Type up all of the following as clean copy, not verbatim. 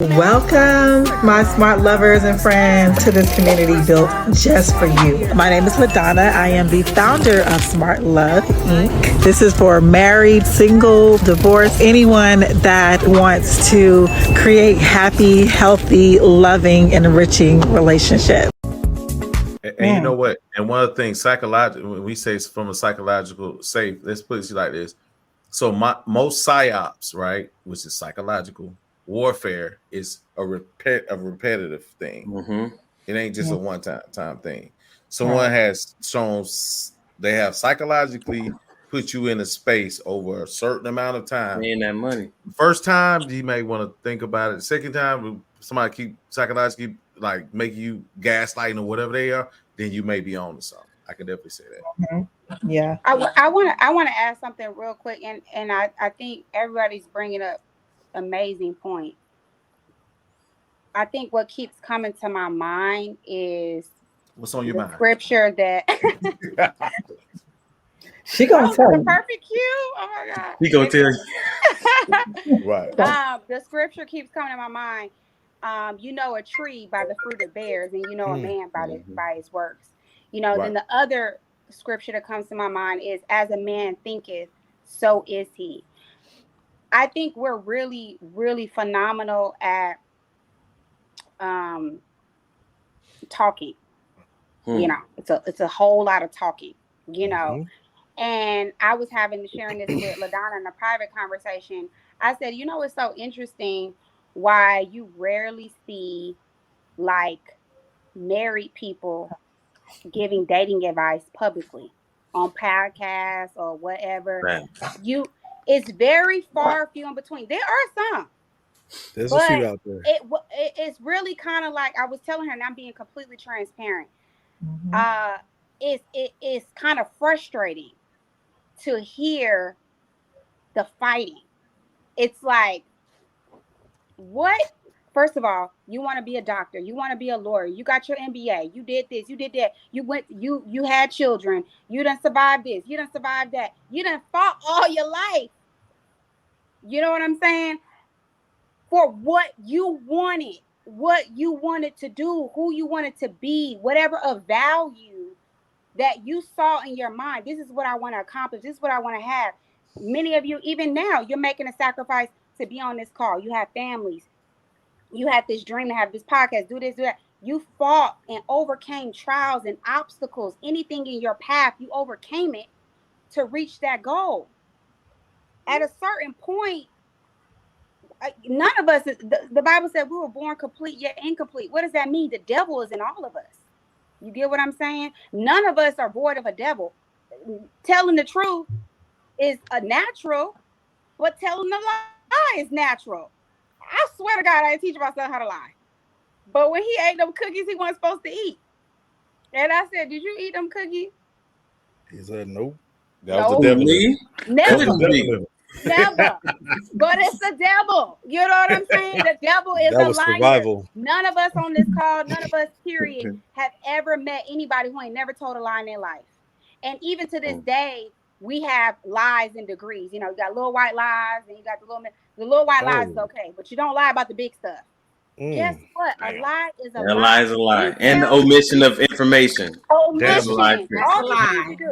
Welcome, my smart lovers and friends, to this community built just for you. My name is LaDonna. I am the founder of Smart Love Inc. This is for married, single, divorced, anyone that wants to create happy, healthy, loving, and enriching relationships. And you know what? And one of the things, psychological, when we say from a psychological safe, let's put it like this. So most psyops, right, which is psychological warfare, is a repetitive thing. Mm-hmm. It ain't just a one-time thing. Someone has shown they have psychologically put you in a space over a certain amount of time. Paying that money. First time, you may want to think about it. Second time, somebody keep psychologically like make you gaslighting or whatever they are, then you may be on to something. I can definitely say that. Mm-hmm. Yeah. I want to add something real quick, and I think everybody's bringing up amazing point. I think what keeps coming to my mind is what's on your mind? Scripture that she gonna tell you. Perfect cue. Oh my God. He gonna tell you. Right. The scripture keeps coming to my mind. You know a tree by the fruit it bears, and you know a man by his works. You know, then the other scripture that comes to my mind is, as a man thinketh, so is he. I think we're really, really phenomenal at talking. You know, it's a whole lot of talking, you know. And I was sharing this with LaDonna in a private conversation. I said, you know, it's so interesting why you rarely see like married people giving dating advice publicly on podcasts or whatever. Man. It's very far few in between. There are some. There's a few out there. It's really kind of like I was telling her, and I'm being completely transparent. It's kind of frustrating to hear the fighting. It's like, what? First of all, you want to be a doctor, you want to be a lawyer, you got your MBA, you did this, you did that, you had children, you done survived this, you done survived that, you done fought all your life. You know what I'm saying? For what you wanted to do, who you wanted to be, whatever of value that you saw in your mind. This is what I want to accomplish. This is what I want to have. Many of you, even now, you're making a sacrifice to be on this call. You have families. You had this dream to have this podcast, do this, do that. You fought and overcame trials and obstacles. Anything in your path, you overcame it to reach that goal. At a certain point, none of us, the Bible said we were born complete yet incomplete. What does that mean? The devil is in all of us. You get what I'm saying? None of us are void of a devil. Telling the truth is a natural, but telling the lie is natural. I swear to God, I didn't teach my son how to lie. But when he ate them cookies he wasn't supposed to eat. And I said, did you eat them cookies? He said, nope. That was the devil. Never. Never. But it's the devil. You know what I'm saying? The devil is a liar. Survival. None of us on this call, none of us, period, have ever met anybody who ain't never told a lie in their life. And even to this day, we have lies in degrees. You know, you got little white lies and you got the little white lies is okay, but you don't lie about the big stuff. Guess what? A lie is a lie. A lie is a lie. And the omission of information. That's a lie.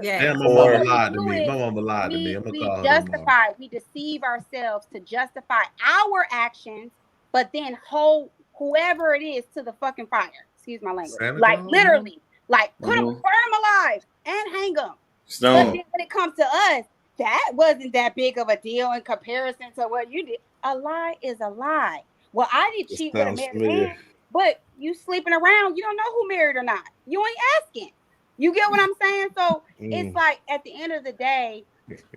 Damn, my mama lied to me. My mama lied to me. I'm gonna call her. We deceive ourselves to justify our actions, but then hold whoever it is to the fucking fire. Excuse my language. Like literally, like put them, burn them alive and hang them. Stone. But then when it comes to us, that wasn't that big of a deal in comparison to what you did. A lie is a lie. Well, I didn't cheat with a married man, but you sleeping around, you don't know who married or not. You ain't asking. You get what I'm saying? So it's like at the end of the day,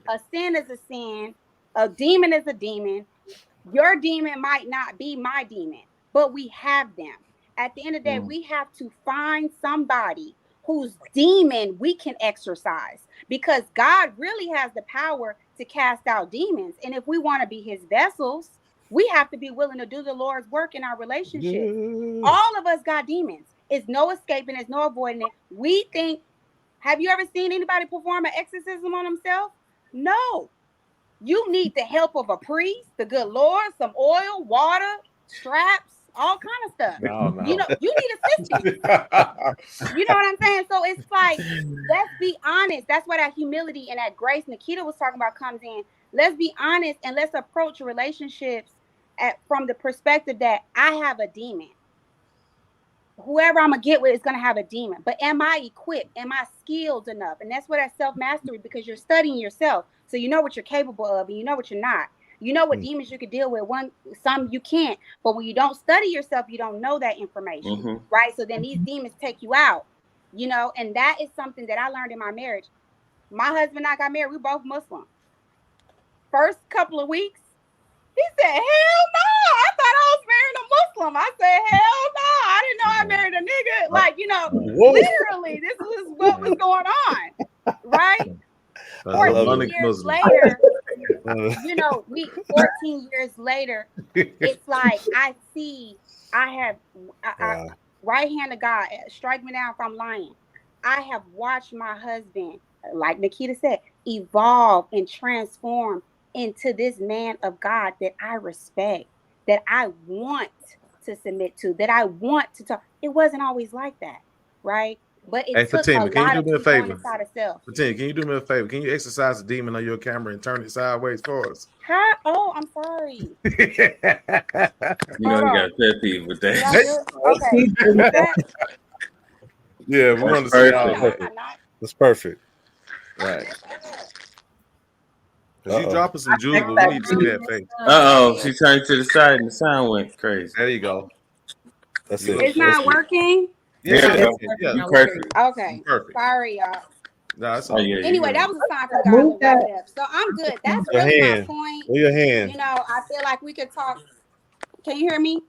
a sin is a sin, a demon is a demon. Your demon might not be my demon, but we have them. At the end of the day, we have to find somebody whose demon we can exorcise, because God really has the power to cast out demons. And if we want to be his vessels, we have to be willing to do the Lord's work in our relationship. All of us got demons. It's no escaping. It's no avoiding it. We think, have you ever seen anybody perform an exorcism on themselves? No. You need the help of a priest, the good Lord, some oil, water, straps, all kind of stuff. No. You know, you need assistance. You know what I'm saying? So it's like, let's be honest. That's where that humility and that grace Nikita was talking about comes in. Let's be honest and let's approach relationships from the perspective that I have a demon. Whoever I'm gonna get with is gonna have a demon. But am I equipped? Am I skilled enough? And that's where that self-mastery, because you're studying yourself. So you know what you're capable of and you know what you're not. You know what demons you can deal with, some you can't. But when you don't study yourself, you don't know that information, right? So then these demons take you out, you know, and that is something that I learned in my marriage. My husband and I got married, we both Muslim. First couple of weeks, he said, hell no, I thought I was marrying a Muslim. I said, hell no, I didn't know I married a nigga. Like, you know, literally, this was what was going on, right? 14 years later, you know, 14 years later, it's like I have right hand of God, strike me down if I'm lying. I have watched my husband, like Nikita said, evolve and transform into this man of God that I respect, that I want to submit to, that I want to talk. It wasn't always like that, right? But it took Fatima, a lot of people inside of self. Fatima, can you do me a favor? Can you exercise the demon on your camera and turn it sideways for us? Huh? Oh, I'm sorry. You know, you got a pet peeve with that. Okay. Yeah, we understand. That's perfect. Right. You dropping some jewels, but we need to see that face. She turned to the side and the sound went crazy. There you go. That's it. It's not working. Yeah. Perfect. Okay. Perfect. Sorry, y'all. No, that's anyway, that was a sign from God to wrap it up. So I'm good. That's really my point. Move your hand. You know, I feel like we could talk. Can you hear me?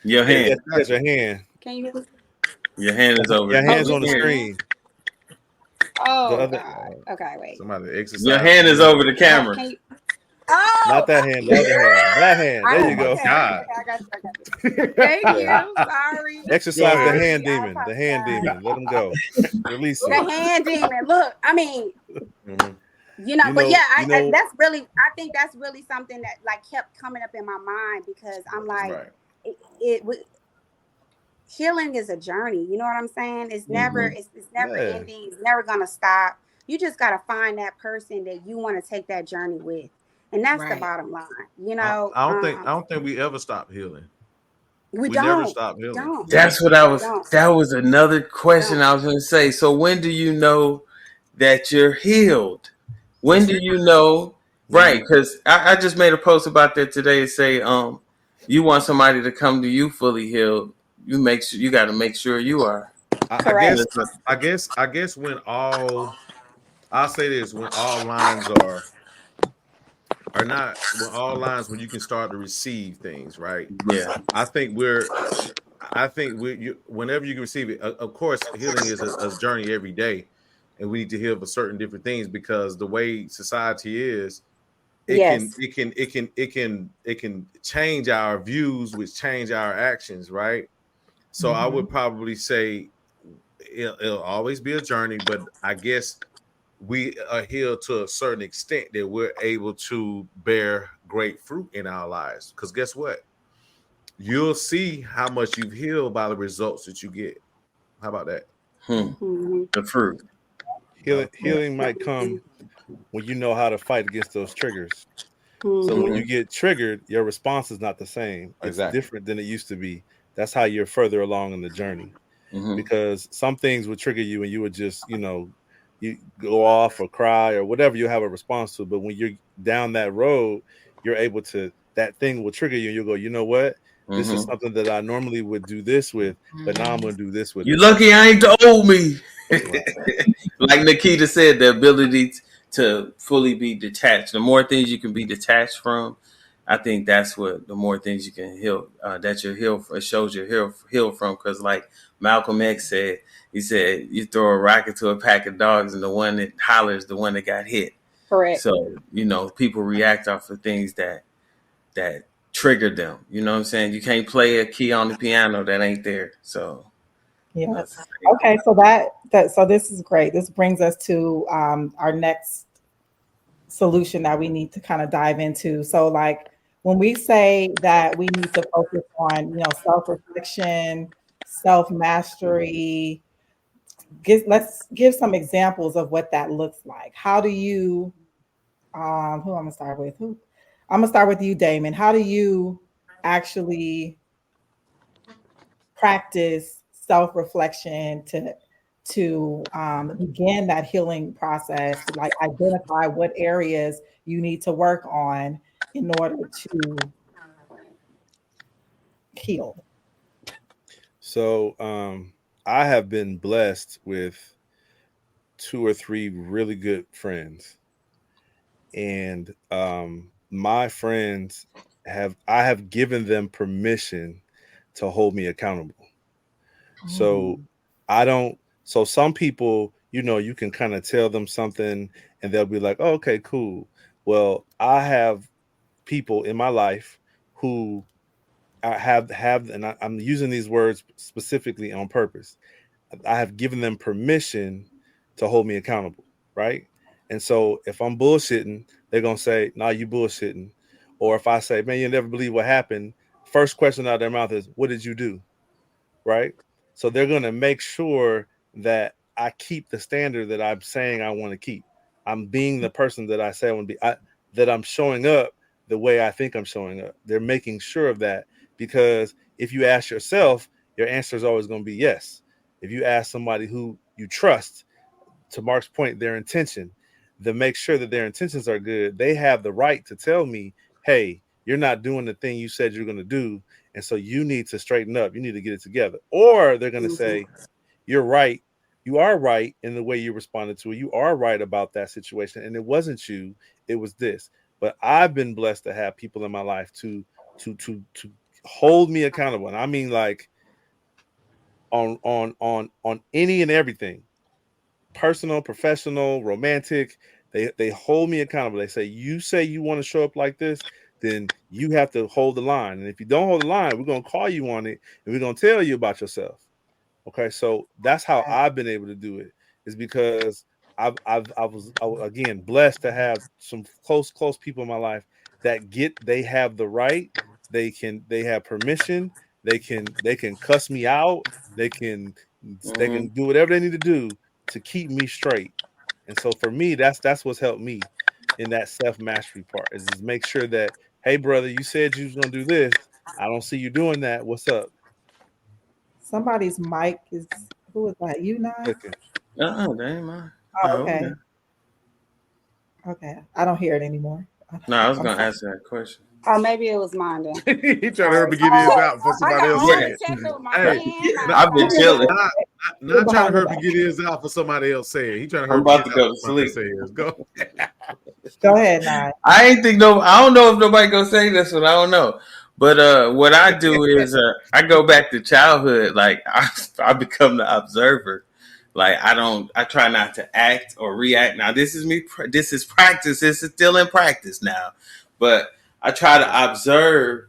Your hand. Yes, your hand. Can you hear me? Your hand is over. Your hand's on the screen. Oh, God. Okay, wait. Somebody exercise. Your hand is over the camera. Not that hand, the other hand. That hand. There you go. God. I got you. Thank you. Sorry. Exercise the hand demon. The hand demon. Let him go. Release it. The hand demon. Look, I mean, you know, but yeah, I think that's really something that like kept coming up in my mind, because I'm like, healing is a journey. You know what I'm saying? It's never, it's never ending. It's never gonna stop. You just gotta find that person that you want to take that journey with. And that's the bottom line, you know. I don't think we ever stop healing. We never stop healing. That's what I was. That was another question I was going to say. So when do you know that you're healed? When do you know? Right, because I just made a post about that today. Say, you want somebody to come to you fully healed. You got to make sure you are. I guess when all lines are not, when all lines, when you can start to receive things, right? Yeah. I think whenever you can receive it, of course, healing is a journey every day, and we need to heal for certain different things, because the way society is, it can change our views, which change our actions, right? So I would probably say it'll always be a journey, but I guess we are healed to a certain extent that we're able to bear great fruit in our lives. Because guess what? You'll see how much you've healed by the results that you get. How about that? The fruit. Healing might come when you know how to fight against those triggers. So when you get triggered, your response is not the same. It's different than it used to be. That's how you're further along in the journey. Because some things would trigger you and you would just, you go off or cry or whatever you have a response to. But when you're down that road, you're able to, that thing will trigger you and you'll go, you know what? This is something that I normally would do this with, but now I'm going to do this with. You lucky I ain't old me. Like Nikita said, the ability to fully be detached. The more things you can be detached from, I think that's what the more things you can heal, that you're healed. It shows you're healed from. Because like Malcolm X said, he said, you throw a rocket to a pack of dogs and the one that hollers, the one that got hit. Correct. So, people react off of things that triggered them. You know what I'm saying? You can't play a key on the piano that ain't there. So, yes. Okay. So so this is great. This brings us to our next solution that we need to kind of dive into. So like, when we say that we need to focus on, self-reflection, self-mastery, let's give some examples of what that looks like. How do you, who I'm gonna start with? I'm gonna start with you, Damon. How do you actually practice self-reflection to begin that healing process, to like identify what areas you need to work on in order to heal? So I have been blessed with 2 or 3 really good friends, and my friends I have given them permission to hold me accountable. So I don't. So some people, you can kind of tell them something, and they'll be like, "Oh, okay, cool." Well, I have people in my life who I have, and I'm using these words specifically on purpose. I have given them permission to hold me accountable, right? And so if I'm bullshitting, they're gonna say, "Nah, you bullshitting." Or if I say, "Man, you'll never believe what happened," first question out of their mouth is, "What did you do?" Right? So they're gonna make sure that I keep the standard that I'm saying I want to keep. I'm being the person that I say I want to be. That I'm showing up the way I think I'm showing up. They're making sure of that, because if you ask yourself, your answer is always going to be yes. If you ask somebody who you trust, to Mark's point, their intention, to make sure that their intentions are good, they have the right to tell me, "Hey, you're not doing the thing you said you're going to do, and so you need to straighten up. You need to get it together." Or they're going to say, "You're right. You are right in the way you responded to it. You are right about that situation, and it wasn't you. It was this." But I've been blessed to have people in my life to hold me accountable, and I mean like on any and everything, personal, professional, romantic. They hold me accountable. They say you want to show up like this, then you have to hold the line. And if you don't hold the line, we're gonna call you on it, and we're gonna tell you about yourself. Okay, so that's how I've been able to do it, is because I was again blessed to have some close people in my life that they have the right, they have permission, they can cuss me out, they can do whatever they need to do to keep me straight. And so for me, that's what's helped me in that self-mastery part, is just make sure that, "Hey brother, you said you was gonna do this. I don't see you doing that. What's up?" Somebody's mic is, who is that? You, Nye? Okay. That ain't mine. Oh, okay. Okay. I don't hear it anymore. No, I was gonna ask that question. Oh, maybe it was mine then. He trying to hurry get his out before somebody else say it. Hey, I've been chilling. Not trying to hurry get his out for somebody else say it. He trying to hurry. I'm about to go to sleep. Go. Go ahead, Nye. I don't know if nobody gonna say this one. I don't know. But what I do is I go back to childhood. Like I become the observer. Like I try not to act or react. Now this is me. This is practice. This is still in practice now. But I try to observe,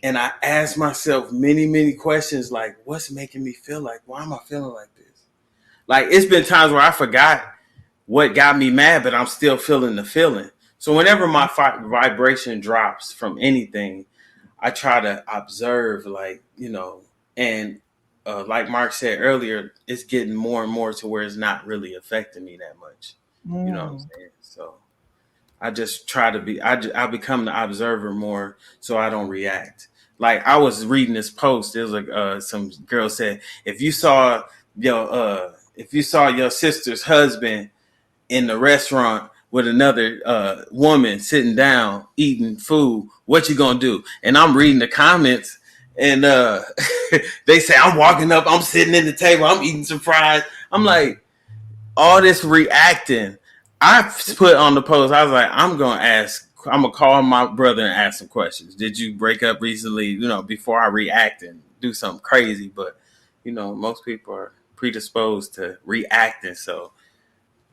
and I ask myself many questions. Like, what's making me feel like? Why am I feeling like this? Like, it's been times where I forgot what got me mad, but I'm still feeling the feeling. So whenever my vibration drops from anything, I try to observe, like, and like Mark said earlier, it's getting more and more to where it's not really affecting me that much. You know what I'm saying? So I just try to I become the observer more, so I don't react. Like, I was reading this post. It was like some girl said, if you saw your sister's husband in the restaurant with another woman sitting down eating food, what you gonna do? And I'm reading the comments, and they say, I'm walking up, I'm sitting in the table, I'm eating some fries. I'm like, all this reacting. I put on the post, I was like, I'm gonna call my brother and ask some questions. Did you break up recently? Before I react and do something crazy. But most people are predisposed to reacting, so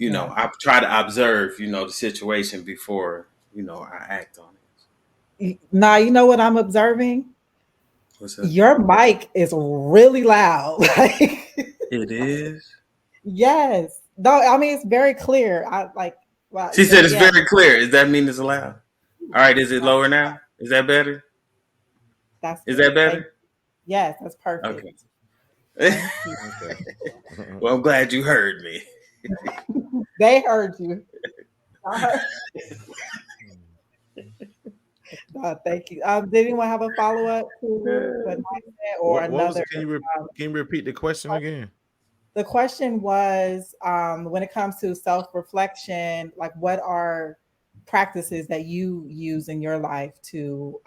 I try to observe, the situation before, I act on it. Now, you know what I'm observing? What's that? Your mic is really loud. It is? Yes. No, I mean, it's very clear. She said it's very clear. Does that mean it's loud? All right. Is it lower now? Is that better? Is that better? Yes, that's perfect. Okay. Well, I'm glad you heard me. They heard you. Thank you. Did anyone have a follow-up to what I said or another? Can you repeat the question again? The question was, when it comes to self-reflection, like what are practices that you use in your life to,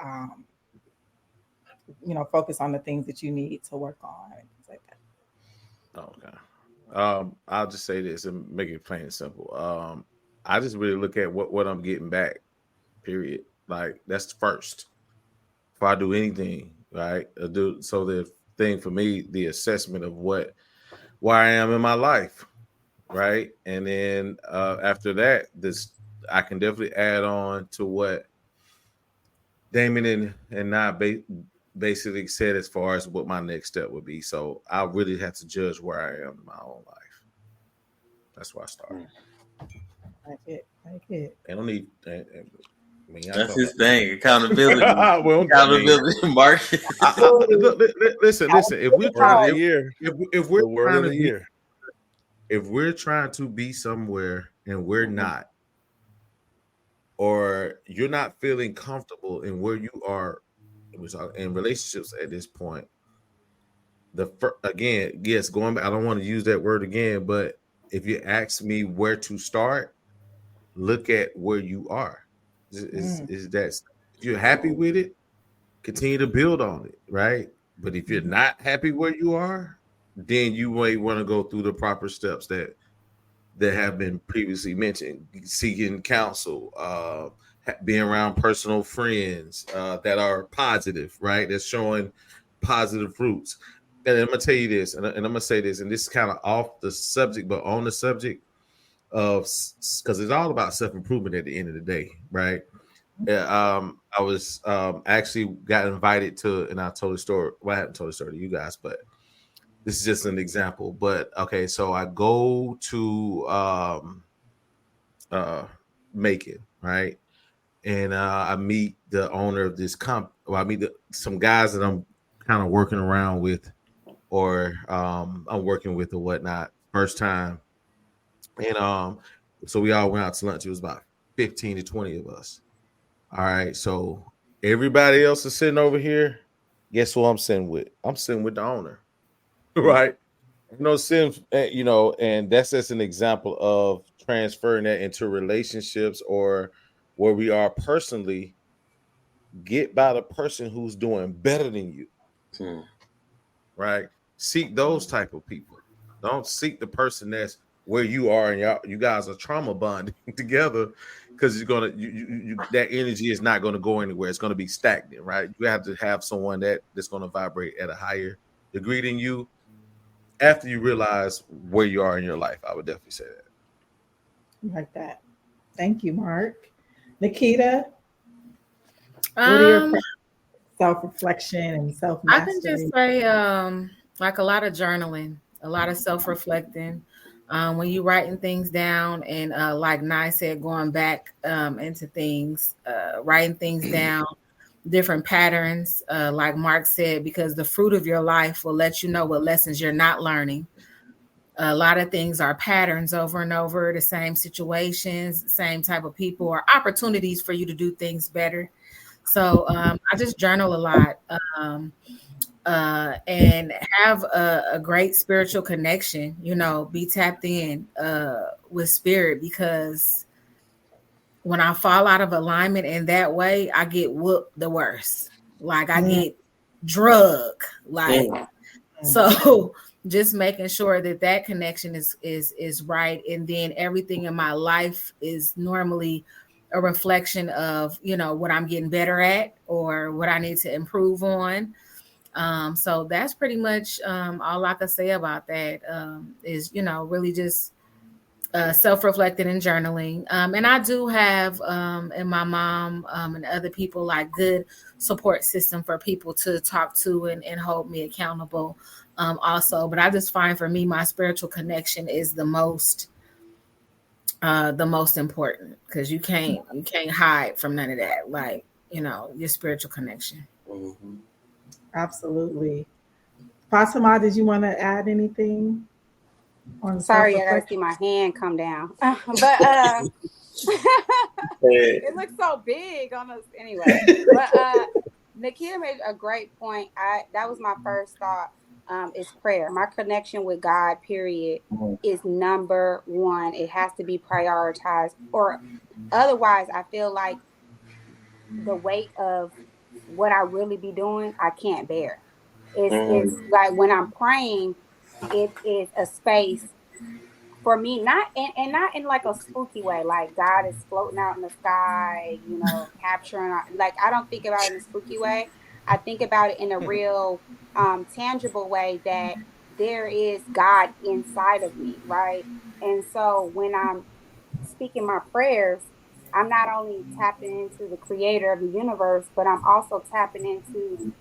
focus on the things that you need to work on and things like that? Okay. I'll just say this and make it plain and simple. I just really look at what I'm getting back, period. Like that's first. If I do anything, right? So the thing for me, the assessment of where I am in my life, right? And then after that, I can definitely add on to what Damon and not basically said as far as what my next step would be. So I really have to judge where I am in my own life. That's where I started. Like it. I don't need. That's his thing. Accountability. Accountability, Mark. Listen. If we're trying to year, if we're trying to be, if we're trying to be somewhere and we're not, or you're not feeling comfortable in where you are in relationships at this point, again, yes, going back. I don't want to use that word again, but if you ask me where to start, look at where you are. Is that if you're happy with it, continue to build on it, right? But if you're not happy where you are, then you may want to go through the proper steps that have been previously mentioned: seeking counsel, being around personal friends that are positive, right? That's showing positive fruits. And I'm gonna tell you this, and I'm gonna say this, and this is kind of off the subject, but on the subject of, because it's all about self-improvement at the end of the day, right? I was actually got invited to, and I told the story. Well, I haven't told the story to you guys, but this is just an example. But okay, so I go to Macon, right? And I meet the owner of this I meet some guys that I'm kind of working around with, or I'm working with or whatnot, first time. And so we all went out to lunch. It was about 15 to 20 of us. All right. So everybody else is sitting over here. Guess who I'm sitting with? I'm sitting with the owner. Right. And that's just an example of transferring that into relationships or where we are personally. Get by the person who's doing better than you. Right. Seek those type of people. Don't seek the person that's where you are and you guys are trauma bonding together, because you're gonna that energy is not going to go anywhere. It's going to be stagnant, right? You have to have someone that's going to vibrate at a higher degree than you. After you realize where you are in your life, I would definitely say that. Like that. Thank you, Mark. Nikita, what are your self-reflection and self-mastery? I can just say like a lot of journaling, a lot of self-reflecting. When you're writing things down, and like Nye said, going back into things, writing things down, different patterns, like Mark said, because the fruit of your life will let you know what lessons you're not learning. A lot of things are patterns over and over, the same situations, same type of people, or opportunities for you to do things better. So I just journal a lot. And have a great spiritual connection, be tapped in with spirit, because when I fall out of alignment in that way, I get whooped the worst. Like I get drug. So just making sure that connection is right. And then everything in my life is normally a reflection of, what I'm getting better at or what I need to improve on. So that's pretty much all I can say about that, is, really just self-reflecting and journaling. And I do have, and my mom and other people, like good support system for people to talk to and hold me accountable also. But I just find for me, my spiritual connection is the most important, because you can't hide from none of that. Like your spiritual connection. Mm-hmm. Absolutely. Fatima, did you want to add anything on Sorry, I gotta see self-reflection? my hand come down. But it looks so big on us anyway. But Nikita made a great point. That was my first thought. Is prayer. My connection with God, period, is number one. It has to be prioritized, or otherwise, I feel like the weight of what I really be doing, I can't bear. It's like when I'm praying, it is a space for me, not and not in like a spooky way, like God is floating out in the sky, capturing like I don't think about it in a spooky way. I think about it in a real tangible way, that there is God inside of me, right? And so when I'm speaking my prayers, I'm not only tapping into the creator of the universe, but I'm also tapping into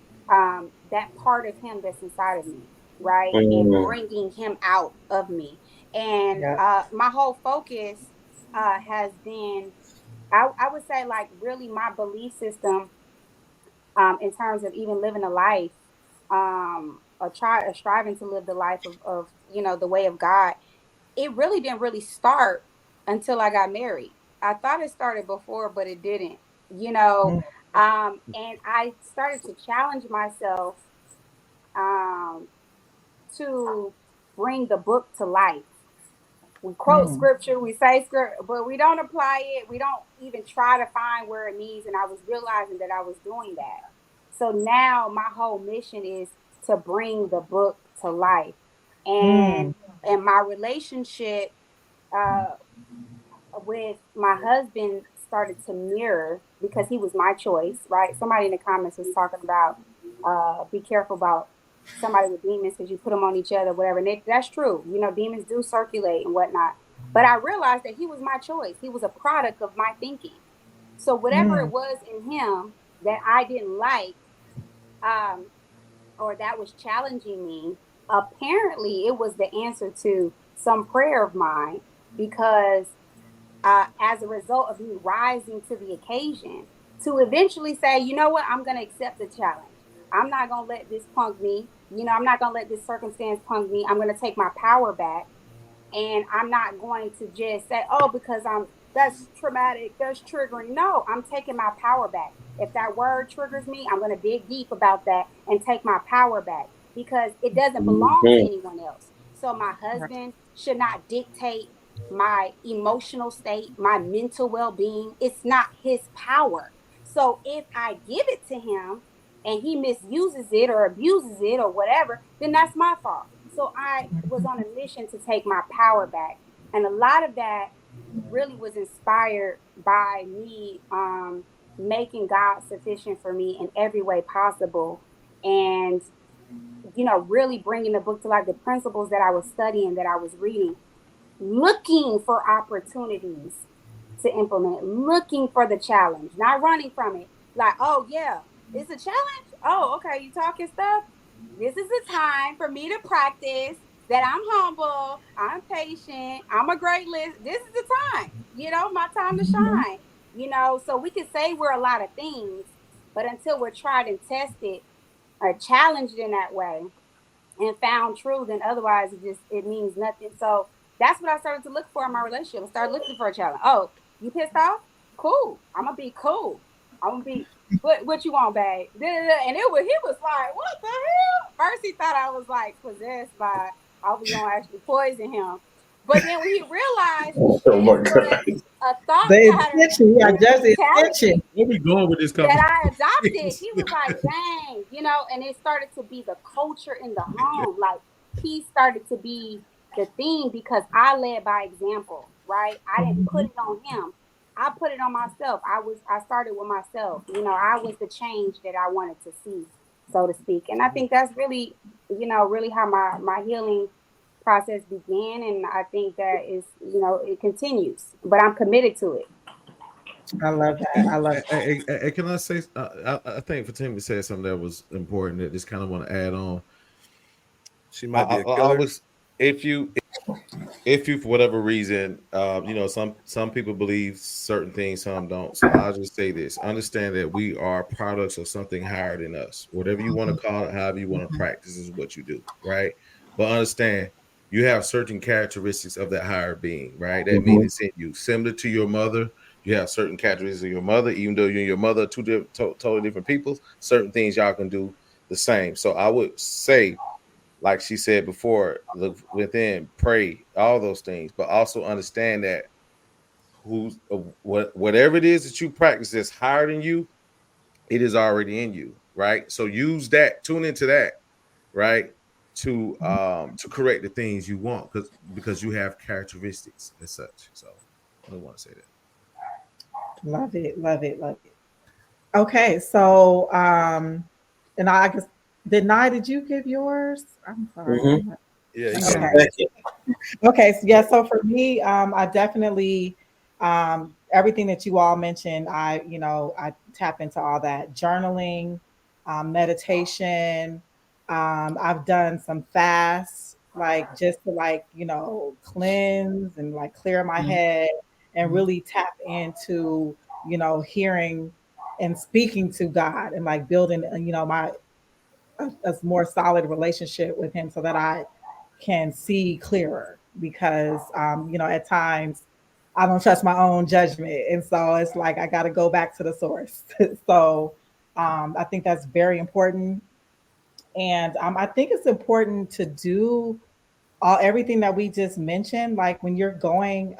that part of him that's inside of me, right? And bringing him out of me. And Yeah. my whole focus has been, I would say, like, really my belief system in terms of even living a life, or striving to live the life of the way of God. It really didn't really start until I got married. I thought it started before, but it didn't, you know. Mm, And I started to challenge myself um, to bring the book to life. We quote mm, scripture, we say scripture, but we don't apply it. We don't even try to find where it means. And I was realizing that I was doing that. So now my whole mission is to bring the book to life. mm, And my relationship uh, with my husband started to mirror, because he was my choice, right? Somebody in the comments was talking about be careful about somebody with demons, because you put them on each other, whatever. And that's true. Demons do circulate and whatnot. But I realized that he was my choice. He was a product of my thinking. So whatever it mm, was in him that I didn't like, um, or that was challenging me, apparently it was the answer to some prayer of mine, because as a result of me rising to the occasion, to eventually say, you know what, I'm going to accept the challenge. I'm not going to let this punk me. I'm not going to let this circumstance punk me. I'm going to take my power back. And I'm not going to just say, oh, because that's traumatic, that's triggering. No, I'm taking my power back. If that word triggers me, I'm going to dig deep about that and take my power back, because it doesn't belong to anyone else. So my husband should not dictate my emotional state, my mental well-being. It's not his power. So if I give it to him and he misuses it or abuses it or whatever, then that's my fault. So I was on a mission to take my power back. And a lot of that really was inspired by me making God sufficient for me in every way possible. And, really bringing the book to life, the principles that I was studying, that I was reading, looking for opportunities to implement, looking for the challenge, not running from it. Like, oh, yeah, it's a challenge. Oh, okay, you talking stuff. This is the time for me to practice that I'm humble, I'm patient, I'm a great list. This is the time, my time to mhm. shine. So we can say we're a lot of things, but until we're tried and tested or challenged in that way and found true, then otherwise it means nothing. So that's what I started to look for in my relationship. I started looking for a challenge. Oh, you pissed off? Cool. I'm gonna be cool. I'm gonna be what you want, babe? And he was like, what the hell? First he thought I was like possessed by, I was gonna actually poison him. But then when he realized Oh that my it was God. a thought The pattern intention, yeah, that just was the intention. challenging, Where we going with this that conversation? I adopted, he was like, dang, and it started to be the culture in the home. Like, he started to be the thing, because I led by example, right? I didn't put Mhm. it on him. I put it on myself. I started with myself. I was the change that I wanted to see, so to speak. And I think that's really, really how my healing process began. And I think that is, it continues, but I'm committed to it. I love that. I love that. Can I say? I think Fatima said something that was important that just kind of want to add on. She might be a killer. if you for whatever reason, some people believe certain things, some don't. So I'll just say this: understand that we are products of something higher than us. Whatever you want to call it, however you want to practice, is what you do, right? But understand you have certain characteristics of that higher being, right? That means it's in you, similar to your mother. You have certain characteristics of your mother, even though you and your mother are totally different people. Certain things y'all can do the same. So I would say, like she said before, look within, pray, all those things, but also understand that whatever it is that you practice that's higher than you, it is already in you, right? So use that, tune into that, right? To correct the things you want, because you have characteristics as such. So I want to say that. Love it, love it, love it. Okay, so and I guess did you give yours? I'm sorry. Mm-hmm. Yeah. Okay. Okay. So yeah. So for me, I definitely everything that you all mentioned. I tap into all that journaling, meditation. I've done some fasts, like just to cleanse and like clear my head and really tap into hearing and speaking to God and like building my a more solid relationship with Him so that I can see clearer because at times I don't trust my own judgment, and so it's like I got to go back to the source. So I think that's very important, and I think it's important to do everything that we just mentioned. Like when you're going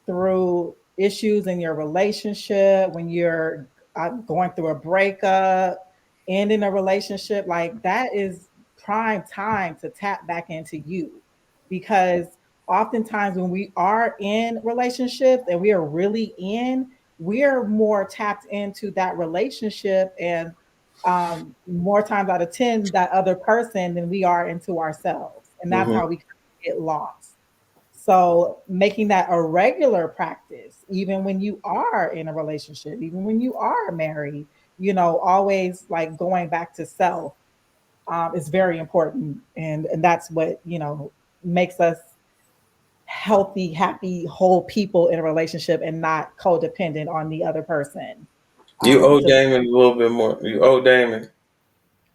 through issues in your relationship, when you're going through a breakup, ending a relationship, like that is prime time to tap back into you. Because oftentimes when we are in relationships and we are really we are more tapped into that relationship and more times out of 10, that other person than we are into ourselves. And that's how we get lost. So making that a regular practice, even when you are in a relationship, even when you are married, always like going back to self is very important. And that's what, makes us healthy, happy, whole people in a relationship and not codependent on the other person. You owe Damon a little bit more. You owe Damon.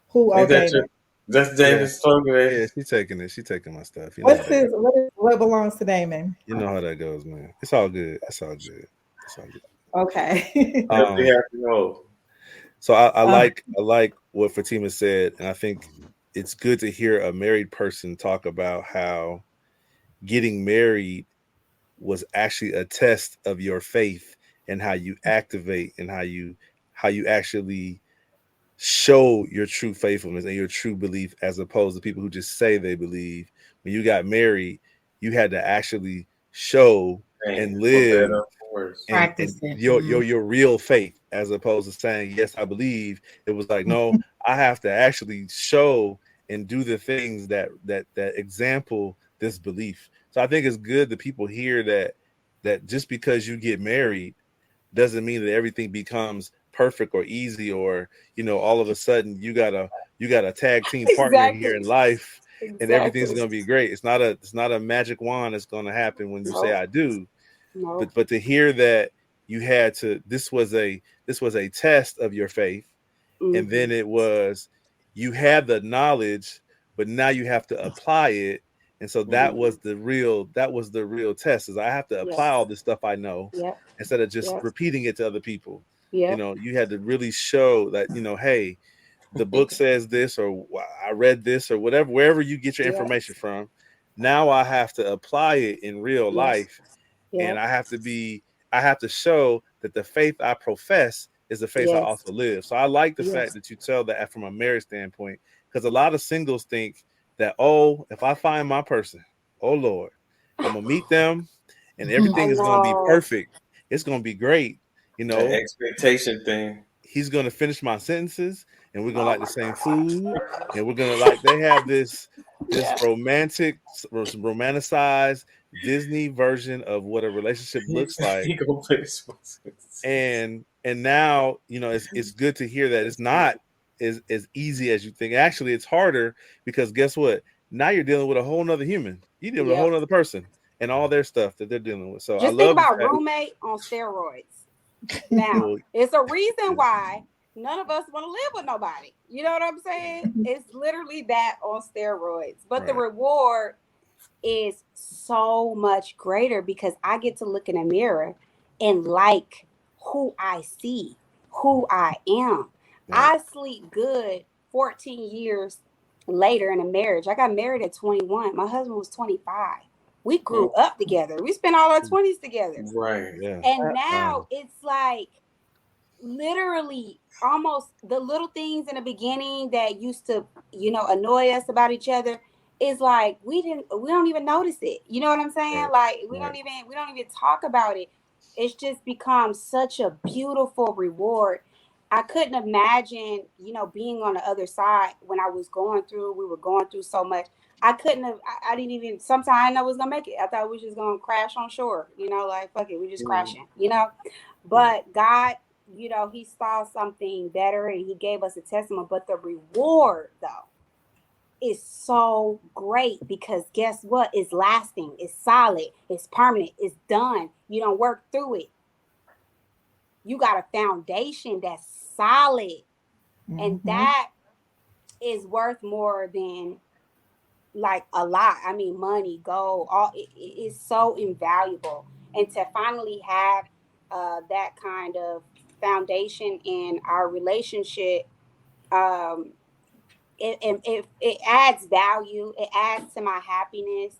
Who owe Ain't that Damon? true? That's Damon's story, man. Yeah, she's taking it. She's taking my stuff. You know What belongs to Damon? You know how that goes, man. It's all good. It's all good. It's all good. Okay. So I like what Fatima said, and I think it's good to hear a married person talk about how getting married was actually a test of your faith and how you activate and how you actually show your true faithfulness and your true belief, as opposed to people who just say they believe. When you got married, you had to actually show and live and your real faith, as opposed to saying, yes, I believe. It was like, no, I have to actually show and do the things that example this belief. So I think it's good that people hear that just because you get married doesn't mean that everything becomes perfect or easy, or all of a sudden you got a tag team partner here in life and everything's going to be great. It's not a magic wand that's going to happen when you say I do. But to hear that you had to, this was a test of your faith, and then it was, you had the knowledge, but now you have to apply it. And so that was the real test, is I have to apply all this stuff I know instead of just repeating it to other people. You had to really show that, hey, the book says this, or I read this, or whatever, wherever you get your information from. Now I have to apply it in real life. And I have to show that the faith I profess is the faith I also live. So I like the fact that you tell that from a marriage standpoint, because a lot of singles think that, oh, if I find my person, oh Lord, I'm gonna meet them and everything is gonna be perfect. It's gonna be great. That expectation thing. He's gonna finish my sentences, and we're gonna like the same food, and we're gonna like, they have this romanticized Disney version of what a relationship looks like. And now, it's good to hear that it's not as easy as you think. Actually, it's harder, because guess what? Now you're dealing with a whole nother human. You're dealing with a whole nother person and all their stuff that they're dealing with. So just I love think about roommate on steroids. Now, it's a reason why none of us want to live with nobody. You know what I'm saying? It's literally that on steroids. But the reward is so much greater because I get to look in a mirror and like who I see, who I am. I sleep good 14 years later in a marriage. I got married at 21. My husband was 25. We grew up together. We spent all our 20s together. Right. Yeah. And now it's like literally almost the little things in the beginning that used to, annoy us about each other is like we don't even notice it. You know what I'm saying? Right. Like we don't even talk about it. It's just become such a beautiful reward. I couldn't imagine, being on the other side when I was we were going through so much. I didn't even, sometimes I didn't know I was going to make it. I thought we was just going to crash on shore, like, fuck it, we just crashing, but God, he saw something better and he gave us a testimony, but the reward though is so great because guess what? It's lasting, it's solid, it's permanent, it's done. You don't work through it. You got a foundation that's solid, and that is worth more than like a lot. I mean, money, gold, all it is so invaluable. And to finally have that kind of foundation in our relationship, it adds value. It adds to my happiness,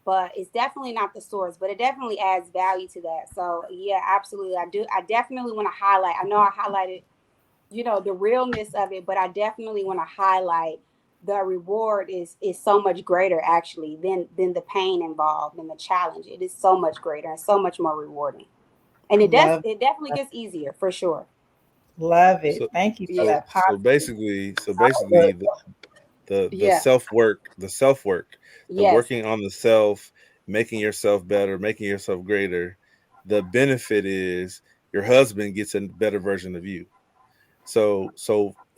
but it's definitely not the source, but it definitely adds value to that. So yeah, absolutely. I definitely want to highlight, I know I highlighted, the realness of it, but I definitely want to highlight the reward is so much greater actually than the pain involved and the challenge. It is so much greater and so much more rewarding. And it definitely gets easier for sure. Love it. Thank you for that. So basically the self-work, the working on the self, making yourself better, making yourself greater. The benefit is your husband gets a better version of you. So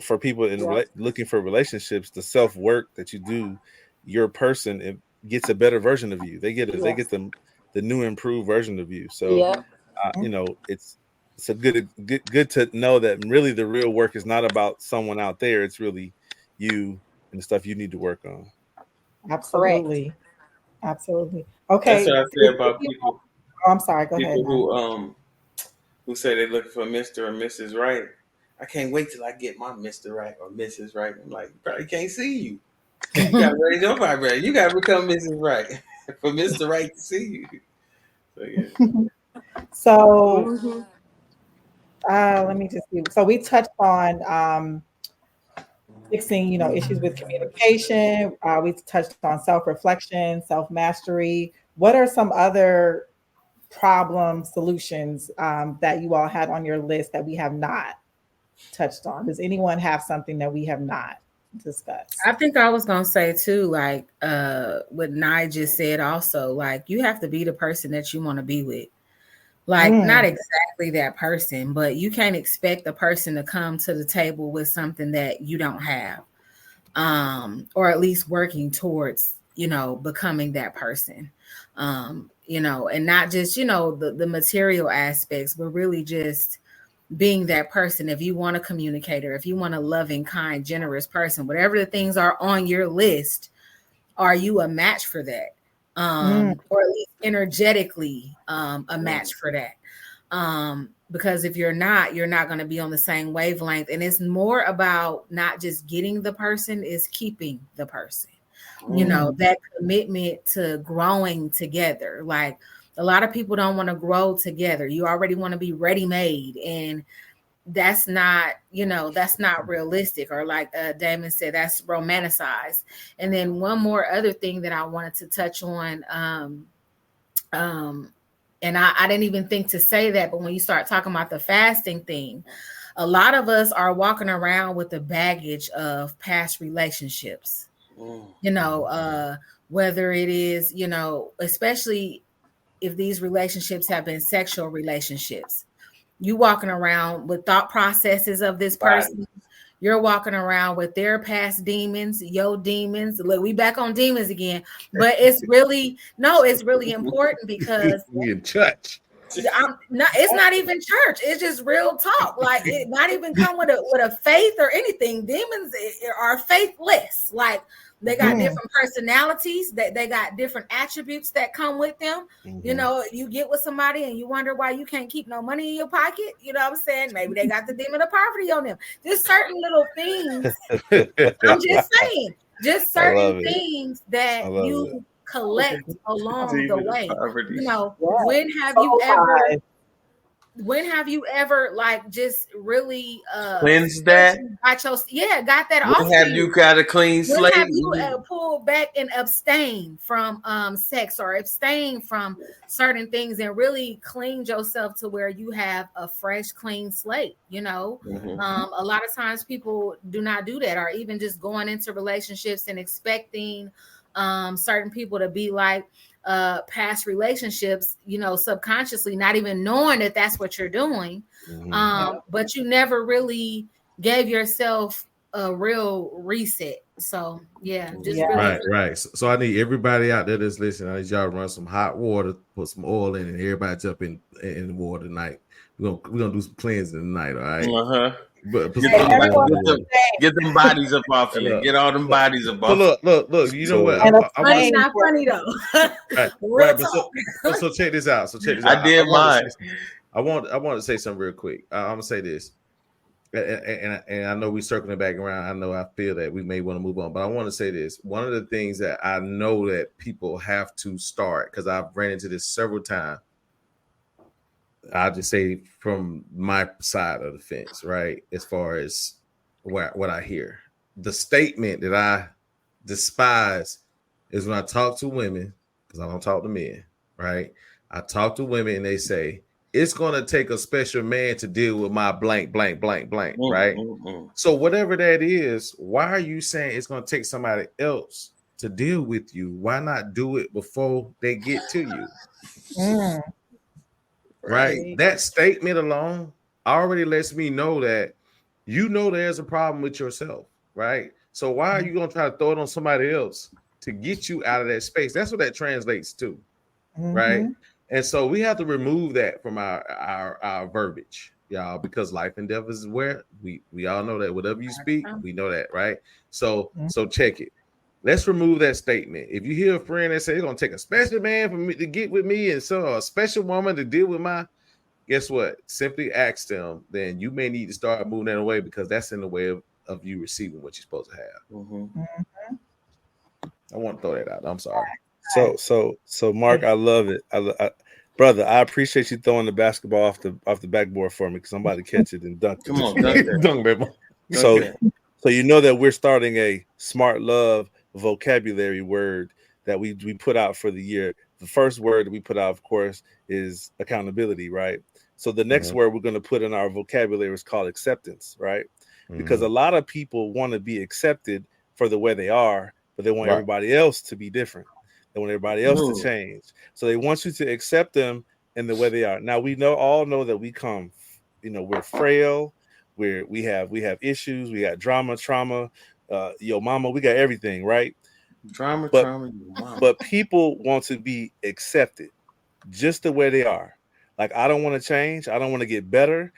for people looking for relationships, the self-work that you do, your person, it gets a better version of you. They get the new improved version of you. So it's a good to know that really the real work is not about someone out there. It's really you and the stuff you need to work on. Absolutely. Correct. Absolutely. Okay. That's what I say about people. Oh, I'm sorry. Go ahead. Who say they're looking for Mr. or Mrs. Right. I can't wait till I get my Mr. Right or Mrs. Right. I'm like, bro, he can't see you. You got to raise your vibrator. You got to become Mrs. Right for Mr. Right to see you. So yeah. So let me just see. So we touched on fixing, issues with communication. We touched on self-reflection, self-mastery. What are some other problem solutions that you all had on your list that we have not touched on? Does anyone have something that we have not discussed? I think I was gonna say too, like what Nye just said also, like you have to be the person that you want to be with. Like not exactly that person, but you can't expect the person to come to the table with something that you don't have, or at least working towards, becoming that person, and not just, the material aspects, but really just being that person. If you want a communicator, if you want a loving, kind, generous person, whatever the things are on your list, are you a match for that? Or at least energetically a match for that. Because if you're not going to be on the same wavelength. And it's more about not just getting the person, is keeping the person. That commitment to growing together. Like a lot of people don't want to grow together. You already want to be ready-made, and that's not realistic, or like Damon said, that's romanticized. And then one more other thing that I wanted to touch on, and I didn't even think to say that, but when you start talking about the fasting thing, a lot of us are walking around with the baggage of past relationships, whether it is, especially if these relationships have been sexual relationships. You walking around with thought processes of this person. you're walking around with their past demons, your demons. Look, we back on demons again. But it's really important because we in church. It's not even church. It's just real talk. Like it not even come with a faith or anything. Demons are faithless. Like they got different personalities, that they got different attributes that come with them. Mm-hmm. You know, you get with somebody and you wonder why you can't keep no money in your pocket. You know what I'm saying? Maybe they got the demon of poverty on them. Just certain little things. I'm just saying, just certain things that you collect along the way. You know, when have you ever like just really cleansed that? Got that off. When have you got a clean slate? When have you pulled back and abstain from sex or abstain from certain things and really cleaned yourself to where you have a fresh, clean slate? You know, a lot of times people do not do that, or even just going into relationships and expecting certain people to be like past relationships, you know, subconsciously, not even knowing that that's what you're doing. But you never really gave yourself a real reset. So right. So I need everybody out there that's listening. I need y'all to run some hot water, put some oil in, and everybody jump in the water tonight. We're gonna do some cleansing tonight, all right? But get them bodies up off you. Get all them bodies up off. Look. You know what? It's not funny though. Right. So check this out. I did mine. I want to say something real quick. I'm gonna say this, and I know we're circling back around. I feel that we may want to move on, but I want to say this. One of the things that I know that people have to start, because I've ran into this several times. I'll just say from my side of the fence, right? As far as what I hear, the statement that I despise is when I talk to women, because I don't talk to men, right? I talk to women and they say, it's going to take a special man to deal with my blank, right? So whatever that is, why are you saying it's going to take somebody else to deal with you? Why not do it before they get to you? Right. That statement alone already lets me know that you know there's a problem with yourself, right? So why are you going to try to throw it on somebody else to get you out of that space? That's what that translates to, right? And so we have to remove that from our verbiage, y'all, because life and death is where we all know that. Whatever you speak, we know that, right? So check it. Let's remove that statement. If you hear a friend that say it's gonna take a special man for me to get with me, and so a special woman to deal with my, guess what? Simply ask them. Then you may need to start moving that away, because that's in the way of you receiving what you're supposed to have. I want to throw that out. I'm sorry. So Mark, I love it. Brother, I appreciate you throwing the basketball off the backboard for me, because I'm about to catch it and dunk it. Come on, dunk it. So you know that we're starting a Smart Love vocabulary word that we put out for the year. The first word that we put out, of course, is accountability, right? So the next word we're going to put in our vocabulary is called acceptance, right? Because a lot of people want to be accepted for the way they are, but they want everybody else to be different. They want everybody else to change. So they want you to accept them in the way they are. Now we all know that we come, we're frail, we have issues, we got drama, trauma, yo mama, we got everything, right? Trauma, but people want to be accepted just the way they are. Like, I don't want to change, I don't want to get better.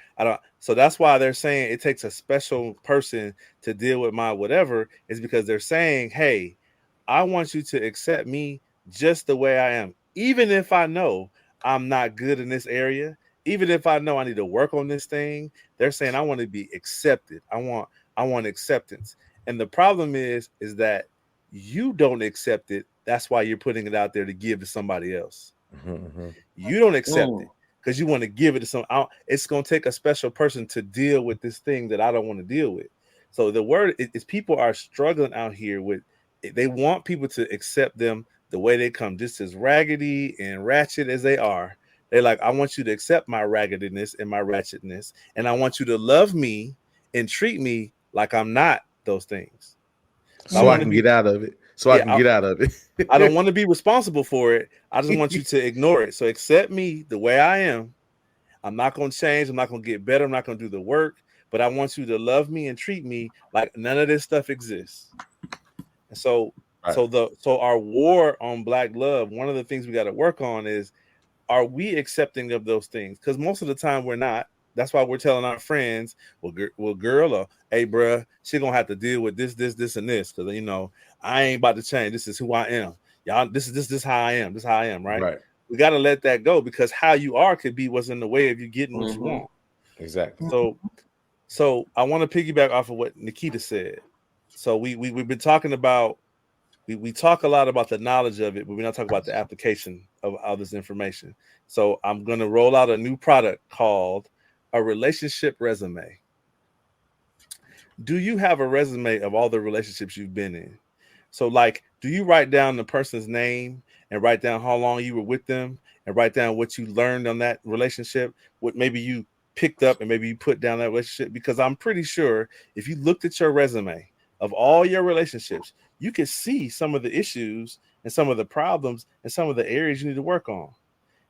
So that's why they're saying it takes a special person to deal with my whatever, is because they're saying, hey, I want you to accept me just the way I am, even if I know I'm not good in this area, even if I know I need to work on this thing. They're saying I want to be accepted. I want acceptance. And the problem is that you don't accept it. That's why you're putting it out there to give to somebody else. You don't accept it because you want to give it to someone. It's going to take a special person to deal with this thing that I don't want to deal with. So the word is people are struggling out here with, they want people to accept them the way they come, just as raggedy and ratchet as they are. They're like, I want you to accept my raggedness and my ratchetness, and I want you to love me and treat me like I'm not those things. So I can get out of it. I don't want to be responsible for it. I just want you to ignore it. So accept me the way I am. I'm not going to change. I'm not going to get better. I'm not going to do the work, but I want you to love me and treat me like none of this stuff exists. And so our war on Black love, one of the things we got to work on is, are we accepting of those things? Because most of the time we're not. That's why we're telling our friends, well, girl, or hey, bruh, she gonna have to deal with this, and this, because I ain't about to change. This is who I am. Y'all, this is how I am. This is how I am, right? We got to let that go, because how you are could be what's in the way of you getting what you want. Exactly. So I want to piggyback off of what Nikita said. So we've been talking about, we talk a lot about the knowledge of it, but we're not talking about the application of all this information. So I'm going to roll out a new product called a relationship resume. Do you have a resume of all the relationships you've been in? So like, do you write down the person's name and write down how long you were with them and write down what you learned on that relationship, what maybe you picked up and maybe you put down that relationship? Because I'm pretty sure if you looked at your resume of all your relationships, you could see some of the issues and some of the problems and some of the areas you need to work on.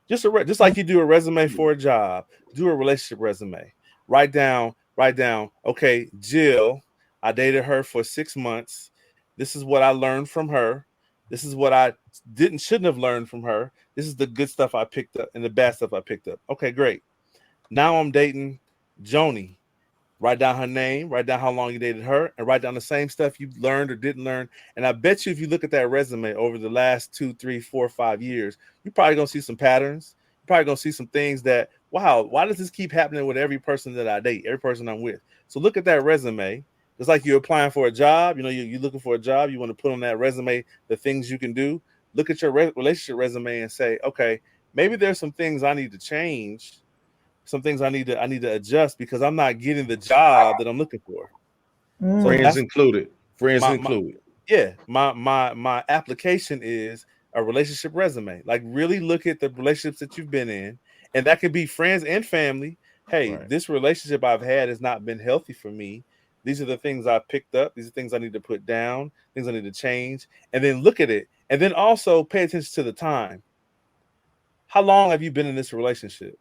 Just like you do a resume for a job, do a relationship resume. Write down, okay, Jill, I dated her for 6 months. This is what I learned from her. This is what I shouldn't have learned from her. This is the good stuff I picked up and the bad stuff I picked up. Okay, great. Now I'm dating Joni. Write down her name, write down how long you dated her, and write down the same stuff you learned or didn't learn. And I bet you if you look at that resume over the last 2, 3, 4, 5 years, you're probably going to see some patterns. You're probably going to see some things that, wow, why does this keep happening with every person that I date, every person I'm with? So look at that resume. It's like you're applying for a job. You're looking for a job. You want to put on that resume the things you can do. Look at your relationship resume and say, okay, maybe there's some things I need to change. Some things I need to adjust because I'm not getting the job that I'm looking for. So friends included. Yeah, my application is a relationship resume. Like really look at the relationships that you've been in, and that could be friends and family. Hey, this relationship I've had has not been healthy for me. These are the things I picked up. These are things I need to put down, things I need to change, and then look at it. And then also pay attention to the time. How long have you been in this relationship?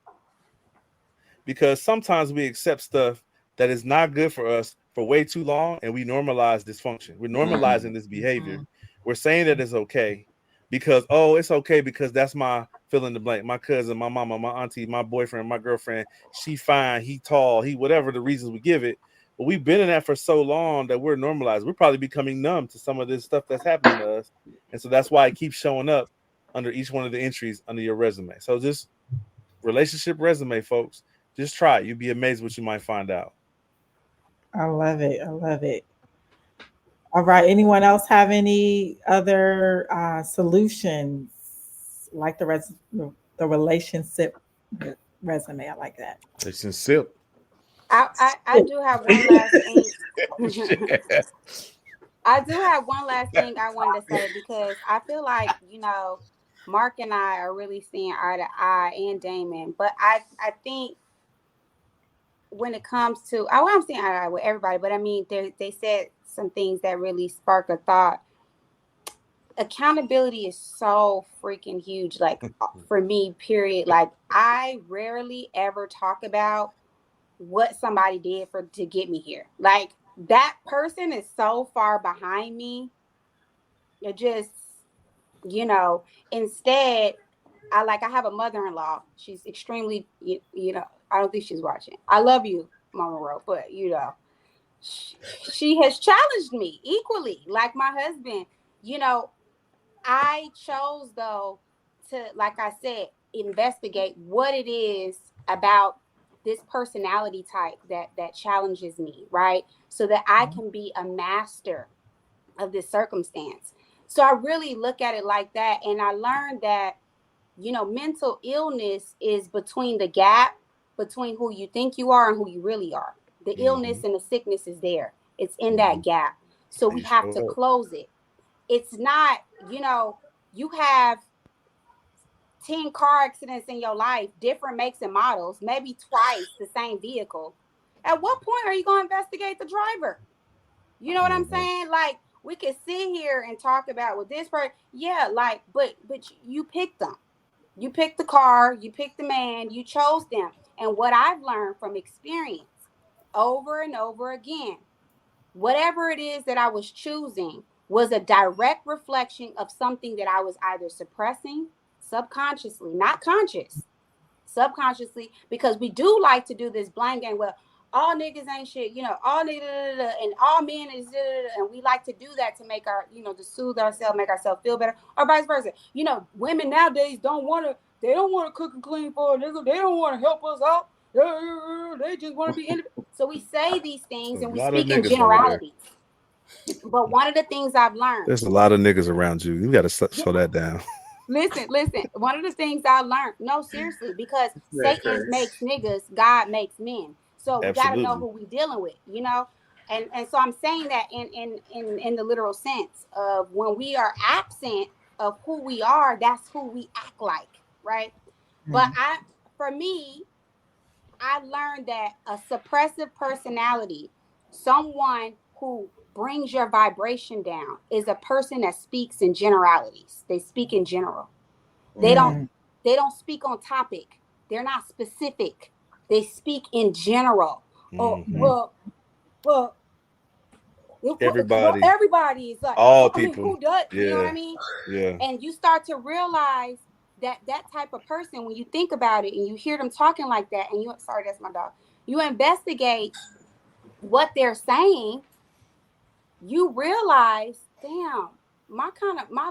Because sometimes we accept stuff that is not good for us for way too long, and we normalize dysfunction. We're normalizing this behavior. We're saying that it's okay because, it's okay because that's my fill in the blank. My cousin, my mama, my auntie, my boyfriend, my girlfriend, she fine, he tall, he whatever the reasons we give it. But we've been in that for so long that we're normalized. We're probably becoming numb to some of this stuff that's happening to us. And so that's why it keeps showing up under each one of the entries under your resume. So just relationship resume, folks. Just try it. You'd be amazed what you might find out. I love it. All right. Anyone else have any other solutions like the relationship resume? I like that. Relationship. I do have one last thing. I do have one last thing I wanted to say because I feel like, Mark and I are really seeing eye to eye, and Damon. But I think when it comes to, I'm seeing eye to eye with everybody, but I mean, they said some things that really spark a thought. Accountability is so freaking huge. Like for me, period. Like I rarely ever talk about what somebody did to get me here. Like that person is so far behind me. It just, instead, I have a mother-in-law. She's extremely, I don't think she's watching. I love you, Mama Ro, but she has challenged me equally, like my husband. I chose though to, like I said, investigate what it is about this personality type that challenges me, right? So that I can be a master of this circumstance. So I really look at it like that. And I learned that, mental illness is between the gap between who you think you are and who you really are. The illness and the sickness is there. It's in that gap. So we have to close it. It's not, you have 10 car accidents in your life, different makes and models, maybe twice the same vehicle. At what point are you going to investigate the driver? You know what I'm saying? Like, we could sit here and talk about with this person. Yeah, like, but you picked them. You picked the car, you picked the man, you chose them. And what I've learned from experience over and over again. Whatever it is that I was choosing was a direct reflection of something that I was either suppressing subconsciously, not conscious, subconsciously, because we do like to do this blind game. Well, all niggas ain't shit, all niggas and all men is, and we like to do that to make our, to soothe ourselves, make ourselves feel better, or vice versa. Women nowadays they don't want to cook and clean for a nigga. They don't want to help us out. They just want to be independent. So we say these things and we speak in generalities. But one of the things I've learned, there's a lot of niggas around you. You got to slow that down. Listen. One of the things I learned, no, seriously, because Satan makes niggas, God makes men. So we got to know who we dealing with, And so I'm saying that in the literal sense of when we are absent of who we are, that's who we act like, right? Mm-hmm. But for me, I learned that a suppressive personality, someone who brings your vibration down, is a person that speaks in generalities. They speak in general. They don't speak on topic. They're not specific. They speak in general. Everybody is like, all people. Who does? Yeah. You know what I mean? Yeah. And you start to realize that type of person, when you think about it and you hear them talking like that, and sorry, that's my dog. You investigate what they're saying, you realize, damn, my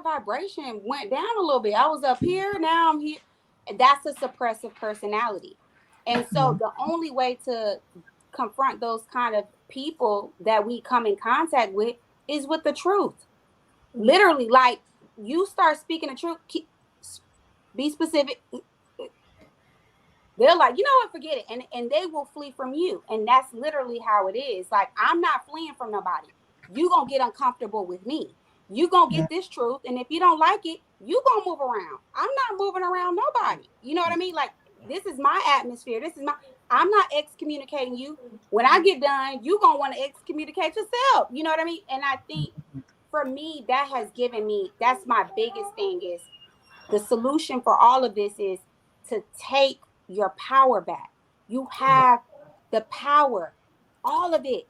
vibration went down a little bit. I was up here, now I'm here. That's a suppressive personality. And so the only way to confront those kind of people that we come in contact with is with the truth. Literally, like, you start speaking the truth, be specific. They're like, you know what, forget it. And they will flee from you. And that's literally how it is. Like, I'm not fleeing from nobody. You gonna get uncomfortable with me. You gonna get this truth. And if you don't like it, you gonna move around. I'm not moving around nobody. You know what I mean? Like, this is my atmosphere. I'm not excommunicating you. When I get done, you gonna want to excommunicate yourself. You know what I mean? And I think for me, that has given me, that's my biggest thing, is the solution for all of this is to take your power back. You have the power, all of it.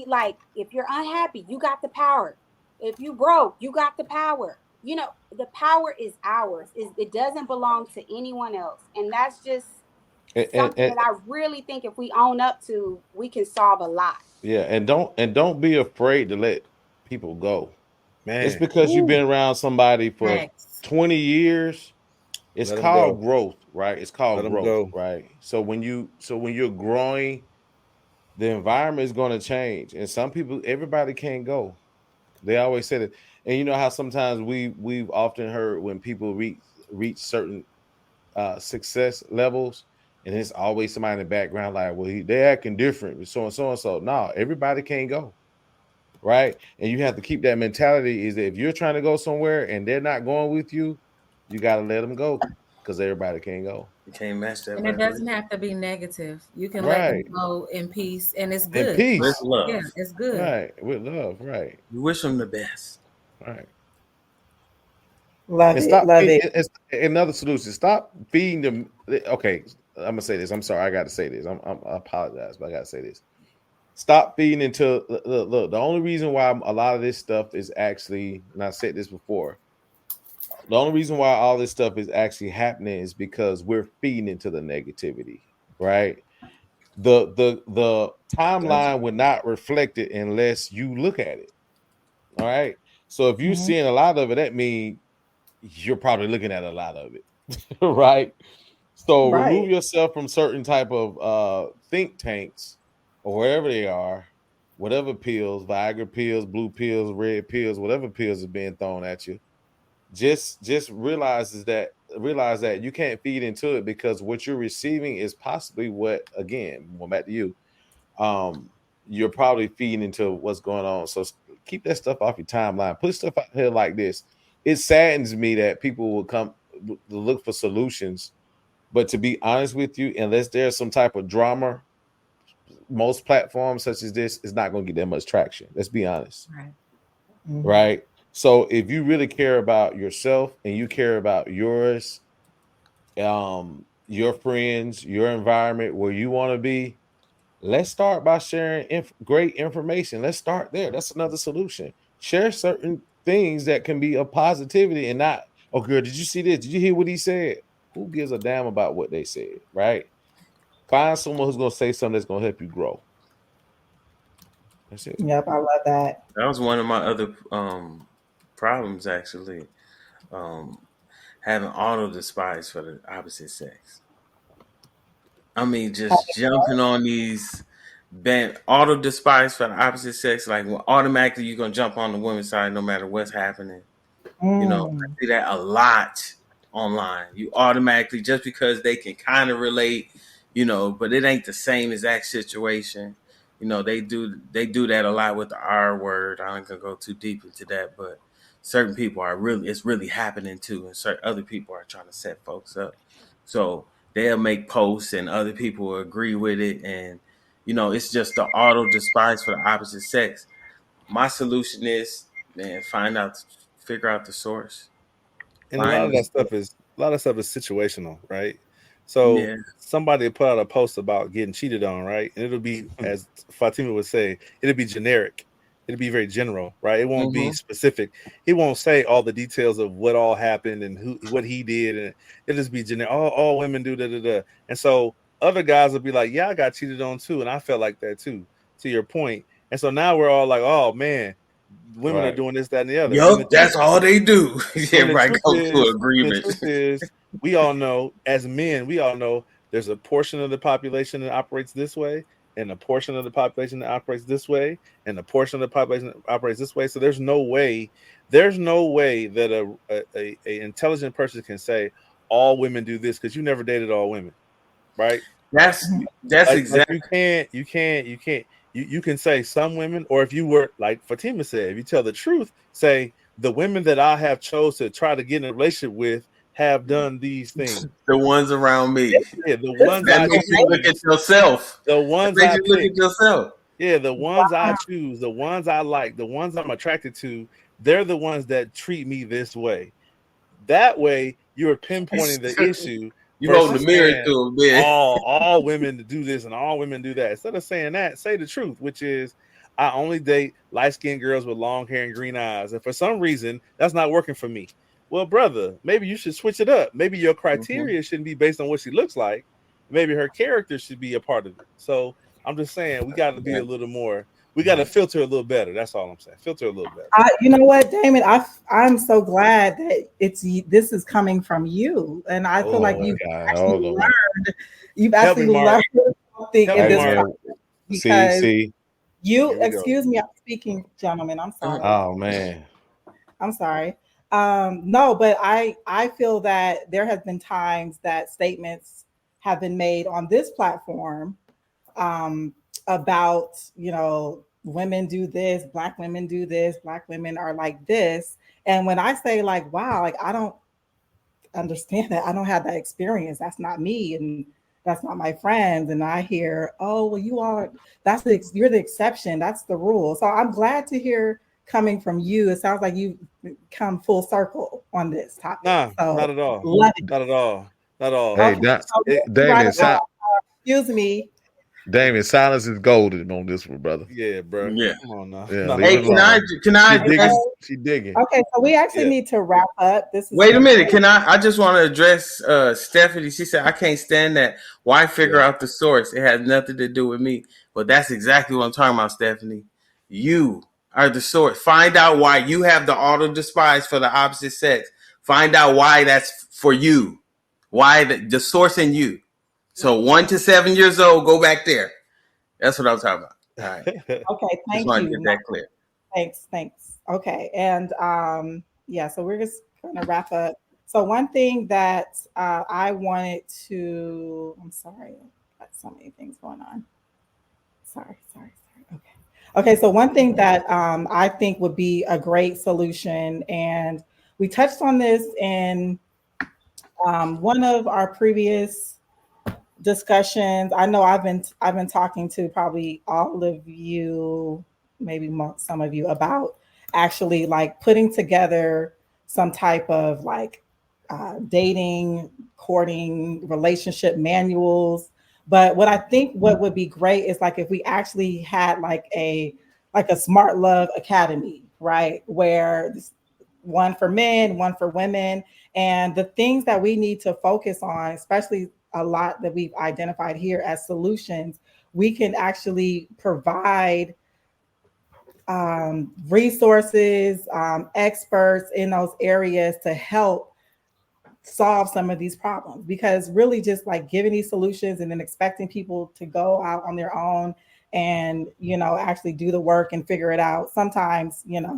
Like, if you're unhappy, you got the power. If you broke, you got the power. The power is ours. It doesn't belong to anyone else. And that's just something that I really think if we own up to, we can solve a lot. Yeah, and don't be afraid to let people go. Man, it's because you've been around somebody for 20 years. It's called growth, right? It's called growth, right? So when you're growing, the environment is going to change, and everybody can't go. They always say that, and you know how sometimes we've often heard when people reach certain success levels, and it's always somebody in the background like, well, they're acting different, so and so and so. No, everybody can't go, right? And you have to keep that mentality, is that if you're trying to go somewhere and they're not going with you, you got to let them go, because everybody can't go. You can't match that. And it doesn't have to be negative. You can let them go in peace, and it's good. In peace. With love. Yeah, it's good. Right, with love, right. You wish them the best. Right. Love it. It's another solution. Stop feeding them. Okay, I'm gonna say this. I'm sorry, I got to say this. I apologize, but I got to say this. Stop feeding into. Look, the only reason why a lot of this stuff is actually, and I said this before, the only reason why all this stuff is actually happening is because we're feeding into the negativity, right? The timeline would not reflect it unless you look at it. All right. So if you're seeing a lot of it, that means you're probably looking at a lot of it, right? So remove yourself from certain type of think tanks or wherever they are, whatever pills, Viagra pills, blue pills, red pills, whatever pills are being thrown at you. Just realize that you can't feed into it, because what you're receiving is possibly what, again, going back to you, you're probably feeding into what's going on. So keep that stuff off your timeline. Put stuff out here like this. It saddens me that people will come to look for solutions, but to be honest with you, unless there's some type of drama, most platforms such as this is not going to get that much traction. Let's be honest. Right? So if you really care about yourself and you care about yours, your friends, your environment, where you want to be, Let's start by sharing great information. Let's start there. That's another solution. Share certain things that can be of positivity and not, oh, girl, did you see this? Did you hear what he said? Who gives a damn about what they said, right? Find someone who's going to say something that's going to help you grow. That's it. Yep, I love that. That was one of my other problems, actually. Having auto despise for the opposite sex. I mean, just jumping on these auto despise for the opposite sex, like automatically you're gonna jump on the women's side no matter what's happening. You know, I see that a lot online. You automatically, just because they can kind of relate, you know, but it ain't the same exact situation. You know, they do that a lot with the R word. I ain't gonna go too deep into that, but certain people it's really happening too, and certain other people are trying to set folks up. So they'll make posts and other people will agree with it, and you know, it's just the auto despise for the opposite sex. My solution is, man, figure out the source. And a lot of stuff is situational, right? So somebody put out a post about getting cheated on, right? And it'll be, as Fatima would say, it'll be generic. It'll be very general, right? It won't be specific. He won't say all the details of what all happened and what he did, and it'll just be generic. All women do da. And so other guys will be like, yeah, I got cheated on too, and I felt like that too, to your point. And so now we're all like, oh man, women are doing this, that, and the other. Yup, that's all they do. Everybody goes to agreement. The truth is, we all know, as men, there's a portion of the population that operates this way, and a portion of the population that operates this way, and a portion of the population that operates this way. So there's no way that a intelligent person can say all women do this, because you never dated all women, right? That's exactly. You can't. You can say some women, or if you were, like Fatima said, if you tell the truth, say the women that I have chose to try to get in a relationship with have done these things. The ones around me. Yeah, the ones that makes you look at yourself. The ones that makes you look at yourself. Yeah, the ones I choose, the ones I like, the ones I'm attracted to, they're the ones that treat me this way. That way, you're pinpointing the issue. You hold the mirror to them, man. All women do this and all women do that. Instead of saying that, say the truth, which is, I only date light-skinned girls with long hair and green eyes. And for some reason, that's not working for me. Well, brother, maybe you should switch it up. Maybe your criteria shouldn't be based on what she looks like. Maybe her character should be a part of it. So I'm just saying, we got to be a little more. We got to filter a little better. That's all I'm saying. Filter a little better. You know what, Damon? I'm so glad that this is coming from you, and I feel like you've actually learned. You've actually learned something in this process, because you. Excuse me, I'm speaking, gentlemen. I'm sorry. Oh man, I'm sorry. No, but I feel that there has been times that statements have been made on this platform about, you know, women do this, Black women do this, Black women are like this. And when I say like, wow, like I don't understand that. I don't have that experience. That's not me. And that's not my friends. And I hear, oh, well, you're the exception. That's the rule. So I'm glad to hear coming from you. It sounds like you've come full circle on this topic. Nah, so, not at all. Not at all. Not at all. Hey, Damon, excuse me. Damon, silence is golden on this one, brother. Yeah, bro. Yeah. Come on now. Yeah, hey, can I she digging. Okay, so we actually need to wrap up. Wait a minute. I just want to address Stephanie. She said, I can't stand that. Why figure out the source? It has nothing to do with me. But that's exactly what I'm talking about, Stephanie. You are the source. Find out why you have the auto despise for the opposite sex. Find out why that's for you. Why the source in you. So 1 to 7 years old, go back there. That's what I'm talking about. All right. Okay, thank just want you. to get that clear. Thanks. Okay, and so we're just going to wrap up. So one thing that I wanted to, I'm sorry, I've got so many things going on. Sorry. Okay, so one thing that I think would be a great solution, and we touched on this in one of our previous discussions. I know I've been talking to probably all of you, maybe some of you, about actually like putting together some type of like dating, courting, relationship manuals But what I think what would be great is like if we actually had like a Smart Love Academy, right? Where one for men, one for women, and the things that we need to focus on, especially a lot that we've identified here as solutions, we can actually provide resources, experts in those areas to help solve some of these problems. Because really just like giving these solutions and then expecting people to go out on their own and, you know, actually do the work and figure it out, sometimes, you know,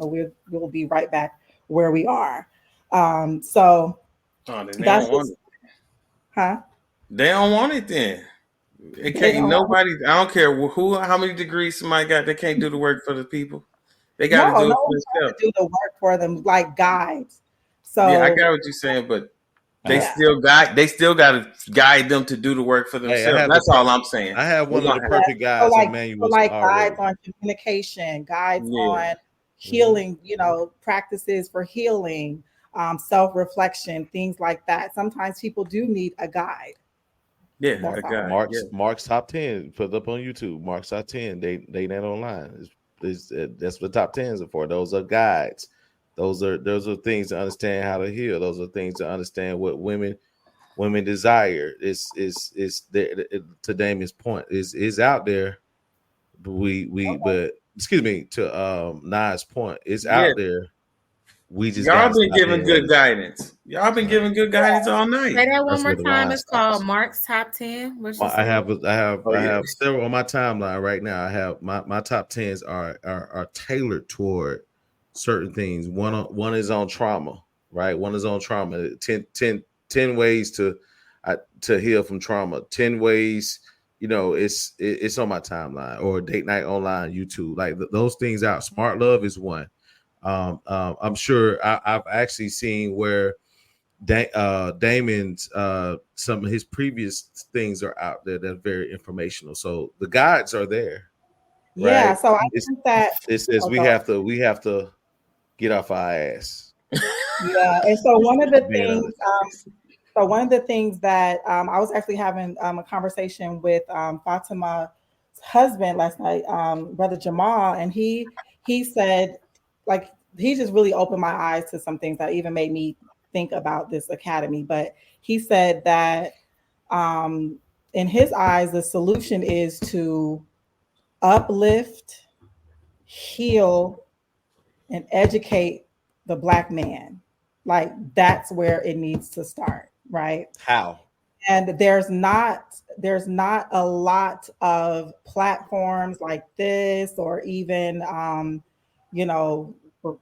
we'll be right back where we are. So that's just, huh? They don't want it then. It can't nobody. I don't care how many degrees somebody got. They can't do the work for the people. They got to do it for themselves. Do the work for them, like guides. So yeah, I got what you're saying, but they still got to guide them to do the work for themselves. That's all I'm saying. I have one of the perfect guides so manuals like already. guides on communication, guides on healing, you know, practices for healing, self-reflection, things like that. Sometimes people do need a guide. Yeah, a guide. Mark's top 10 put up on YouTube. Mark's top 10. They net online. That's what the top 10s are for. Those are guides. Those are things to understand how to heal. Those are things to understand what women desire. Is to Damien's point is out there. But excuse me, to Nai's point, it's out there. We just y'all been giving good guidance. Y'all been giving good guidance all night. Say that one more time. It's called Mark's Top 10. I have several on my timeline right now. I have my top 10s are tailored toward certain things. One is on trauma, right? One is on trauma. 10 ways to heal from trauma. 10 ways, you know, it's on my timeline, or Date Night Online YouTube. Like those things out. Smart Love is one. I'm sure I've actually seen where Damon's some of his previous things are out there that are very informational. So the guides are there. Yeah. Right? So I think that it says we have to get off our ass. Yeah. And so one of the things that I was actually having a conversation with Fatima's husband last night, Brother Jamal, and he said, like, he just really opened my eyes to some things that even made me think about this academy. But he said that in his eyes, the solution is to uplift, heal, and educate the Black man. Like, that's where it needs to start, right? How? And there's not a lot of platforms like this, or even you know,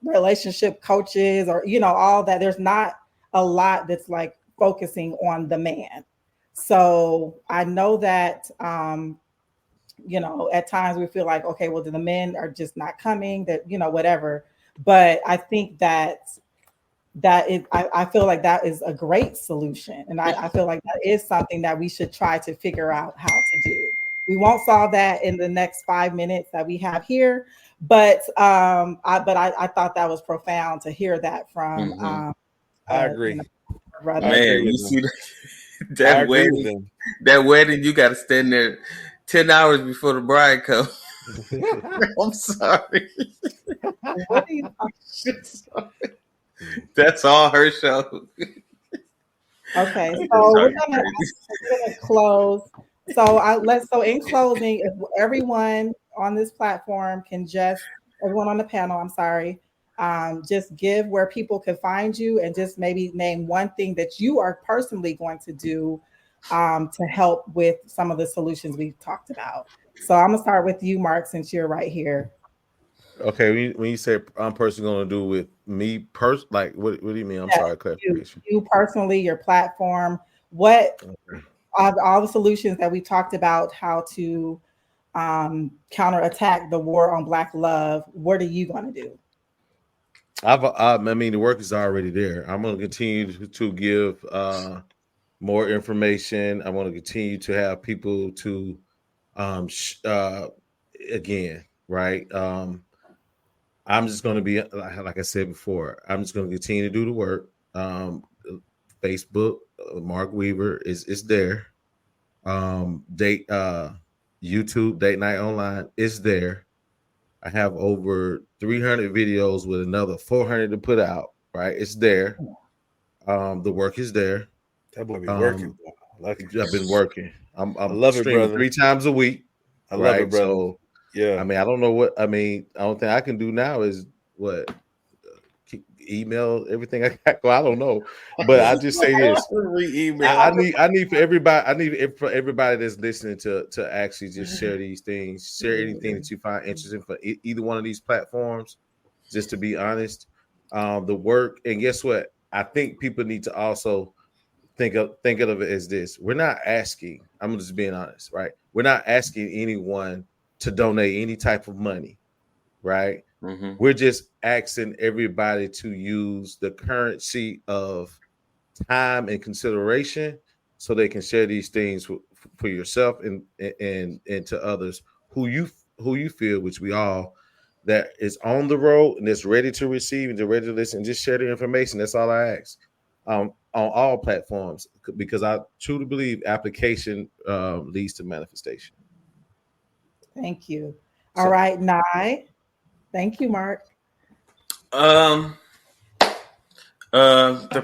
relationship coaches, or, you know, all that. There's not a lot that's like focusing on the man. So I know that you know, at times we feel like, okay, well, the men are just not coming, that, you know, whatever. But I think that I feel like that is a great solution. And I feel like that is something that we should try to figure out how to do. We won't solve that in the next 5 minutes that we have here, but I thought that was profound to hear that from. I agree. You know, brother. Man, you see that wedding? That wedding, you got to stand there 10 hours before the bride comes. I'm sorry. What are you That's all her show. Okay, so we're gonna close. So in closing, if everyone on this platform can everyone on the panel, I'm sorry, just give where people can find you, and just maybe name one thing that you are personally going to do to help with some of the solutions we've talked about. So I'm gonna start with you, Mark, since you're right here. Okay, when you say I'm personally going to do with me, like what do you mean? I'm sorry, clarification. You personally, your platform, what all the solutions that we talked about, how to counterattack the war on Black love. What are you going to do? I mean, the work is already there. I'm going to continue to give more information. I want to continue to have people to again, right? I'm just going to be, like I said before, I'm just going to continue to do the work. Facebook, Mark Weaver is there. YouTube Date Night Online is there. I have over 300 videos with another 400 to put out. Right, it's there. The work is there. That boy be working. I've been working. I'm I love streaming it, brother. 3 times a week. I love it, brother. So yeah, I mean, I don't know what I mean. The only thing I can do now is what email everything I got. Well, I don't know, but I just say this: I need for everybody. I need for everybody that's listening to actually just share these things, share anything that you find interesting for either one of these platforms. Just to be honest, the work, and guess what? I think people need to also think of it as this. We're not asking. I'm just being honest, right? We're not asking anyone to donate any type of money, right? Mm-hmm. We're just asking everybody to use the currency of time and consideration so they can share these things for yourself and to others who you feel, which we all, that is on the road and is ready to receive and ready to listen. Just share the information. That's all I ask. On all platforms, because I truly believe application leads to manifestation. Thank you. All right, Nye. Thank you, Mark. The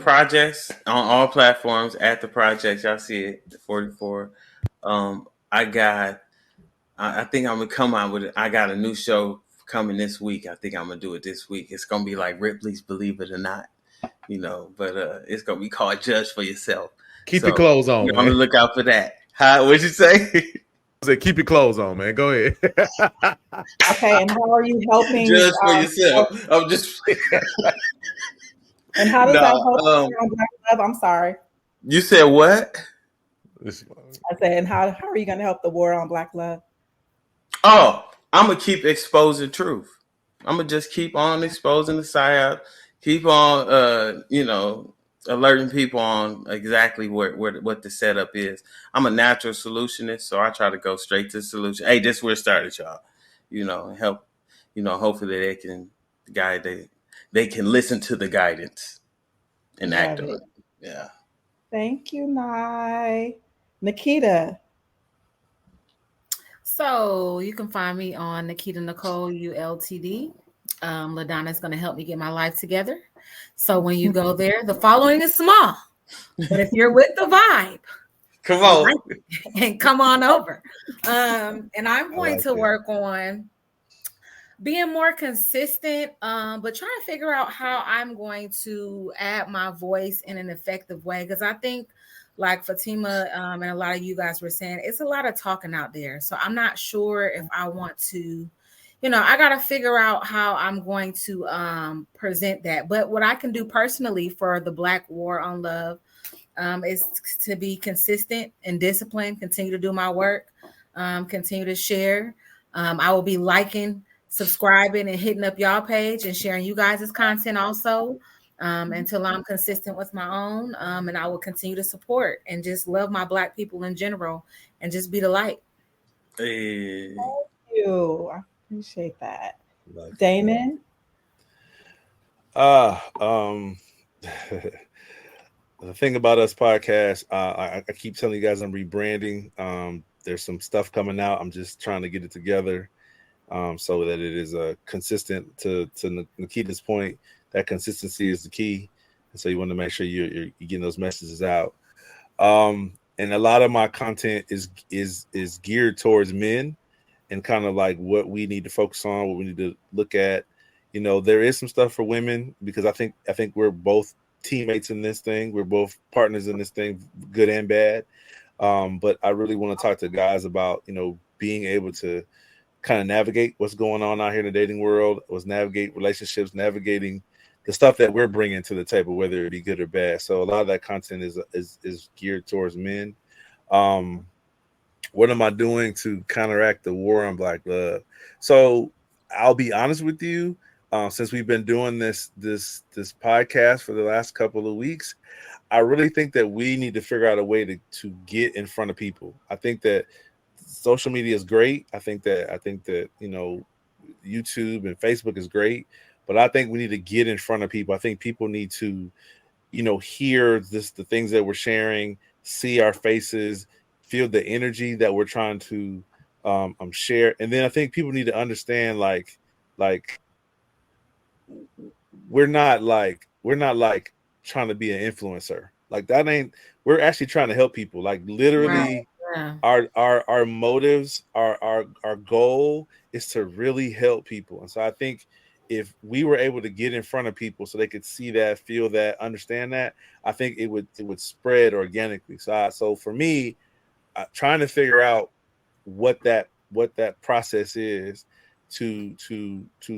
projects on all platforms at the projects, y'all see it, the 44. I think I'm gonna come out with it. I got a new show coming this week. I think I'm gonna do it this week. It's gonna be like Ripley's Believe It or Not, but it's gonna be called Judge for Yourself. Keep your clothes on. I'm gonna look out for that. What'd you say? I said, keep your clothes on, man. Go ahead. Okay, and how are you helping? Judge for yourself. I'm just. And how does that help on Black Love? I'm sorry. You said what? I said, and how are you going to help the war on Black love? Oh, I'm gonna keep exposing truth. I'm gonna just keep on exposing the psyop. Keep on, alerting people on exactly what the setup is. I'm a natural solutionist, so I try to go straight to the solution. Hey, this is where it started, y'all. And help. Hopefully they can guide. They can listen to the guidance and act on it. Yeah. Thank you, Nye. Nikita. So you can find me on Nikita Nicole ULTD. LaDonna is going to help me get my life together. So when you go there, the following is small, but if you're with the vibe, come on and come on over. And I'm going to work on being more consistent, but trying to figure out how I'm going to add my voice in an effective way. Because I think, like Fatima and a lot of you guys were saying, it's a lot of talking out there. So I'm not sure if I want to, I got to figure out how I'm going to present that. But what I can do personally for the Black War on Love is to be consistent and disciplined, continue to do my work, continue to share. I will be liking, subscribing, and hitting up y'all page and sharing you guys' content also until I'm consistent with my own. And I will continue to support and just love my Black people in general and just be the light. Hey. Thank you. I appreciate that. Damon? The thing about us podcast, I keep telling you guys I'm rebranding. There's some stuff coming out. I'm just trying to get it together so that it is consistent. To Nikita's point, that consistency is the key. And so you want to make sure you're getting those messages out. And a lot of my content is geared towards men and kind of like what we need to focus on, what we need to look at. There is some stuff for women because I think we're both teammates in this thing. We're both partners in this thing, good and bad. But I really want to talk to guys about, being able to kind of navigate what's going on out here in the dating world, navigate relationships, navigating the stuff that we're bringing to the table, whether it be good or bad. So a lot of that content is geared towards men. What am I doing to counteract the war on Black love? So I'll be honest with you. Since we've been doing this podcast for the last couple of weeks, I really think that we need to figure out a way to get in front of people. I think that social media is great. I think that YouTube and Facebook is great, but I think we need to get in front of people. I think people need to, hear the things that we're sharing, see our faces, feel the energy that we're trying to share. And then I think people need to understand like we're not like trying to be an influencer. Like that ain't, we're actually trying to help people. Like literally our motives, our goal is to really help people. And so I think if we were able to get in front of people so they could see that, feel that, understand that, I think it would spread organically. So for me, trying to figure out what that process is to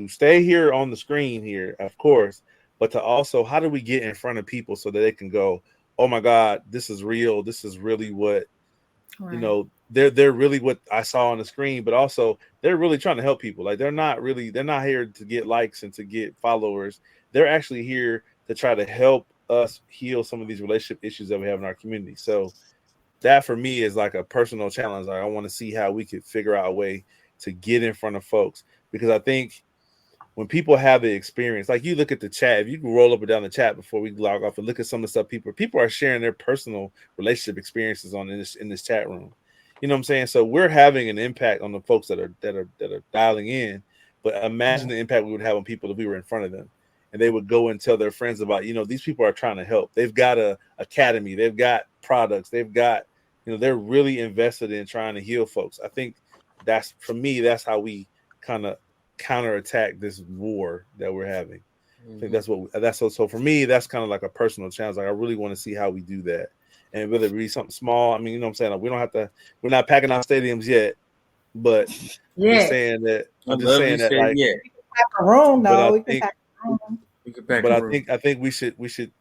stay here on the screen here, of course, but to also, how do we get in front of people so that they can go, oh my God, this is real. This is really what, you know, they're really what I saw on the screen, but also they're really trying to help people. Like they're not here to get likes and to get followers. They're actually here to try to help us heal some of these relationship issues that we have in our community. So that for me is like a personal challenge. Like I want to see how we could figure out a way to get in front of folks, because I think when people have the experience, like you look at the chat, if you can roll up and down the chat before we log off and look at some of the stuff people are sharing their personal relationship experiences on in this chat room. You know what I'm saying? So we're having an impact on the folks that are dialing in. But imagine the impact we would have on people if we were in front of them and they would go and tell their friends about, you know, these people are trying to help. They've got a academy, they've got products, they've got, you know, they're really invested in trying to heal folks. I think that's, for me, that's how we kind of counterattack this war that we're having. I think that's so for me, that's kind of like a personal challenge. Like I really want to see how we do that. And whether it be something small, I mean, you know what I'm saying? Like, we don't have to, we're not packing out stadiums yet, but I'm just saying that, like, pack a room, though. We can pack a room. But I think we should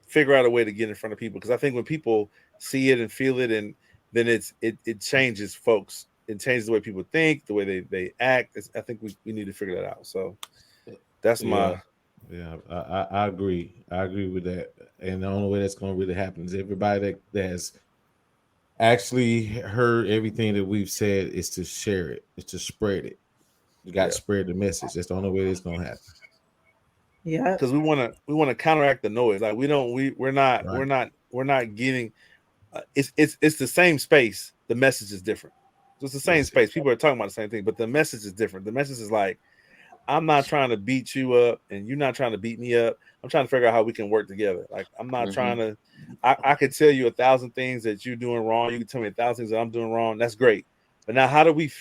figure out a way to get in front of people, because I think when people see it and feel it, and then it changes folks. It changes the way people think, the way they act. I think we need to figure that out. So that's my I agree. I agree with that. And the only way that's going to really happen is everybody that has actually heard everything that we've said is to share it, is to spread it. You got to spread the message. That's the only way that's going to happen. Yeah, because we want to counteract the noise. Like we're not getting. It's the same space. The message is different. So it's the same space. People are talking about the same thing, but the message is different. The message is like, I'm not trying to beat you up, and you're not trying to beat me up. I'm trying to figure out how we can work together. Like I'm not trying to. I could tell you 1,000 things that you're doing wrong. You can tell me 1,000 things that I'm doing wrong. That's great. But now, how do we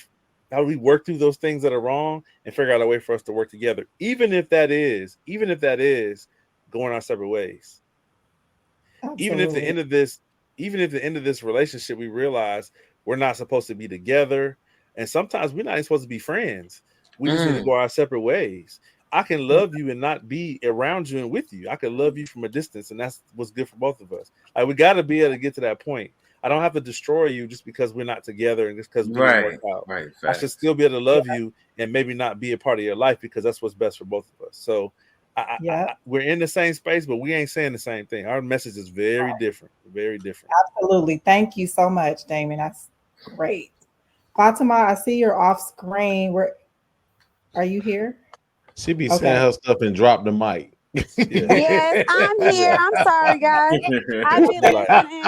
work through those things that are wrong and figure out a way for us to work together, even if that is going our separate ways. Absolutely. Even if the end of this relationship, we realize we're not supposed to be together, and sometimes we're not even supposed to be friends. We just need to go our separate ways. I can love you and not be around you and with you. I can love you from a distance, and that's what's good for both of us. Like we got to be able to get to that point. I don't have to destroy you just because we're not together and just because we didn't work out. Right, I should still be able to love you and maybe not be a part of your life, because that's what's best for both of us. So we're in the same space, but we ain't saying the same thing. Our message is very different. Very different. Absolutely. Thank you so much, Damon. That's great. Fatima, I see you're off screen. Are you here? She be saying her stuff and drop the mic. Yes, I'm here. I'm sorry, guys. I be listening.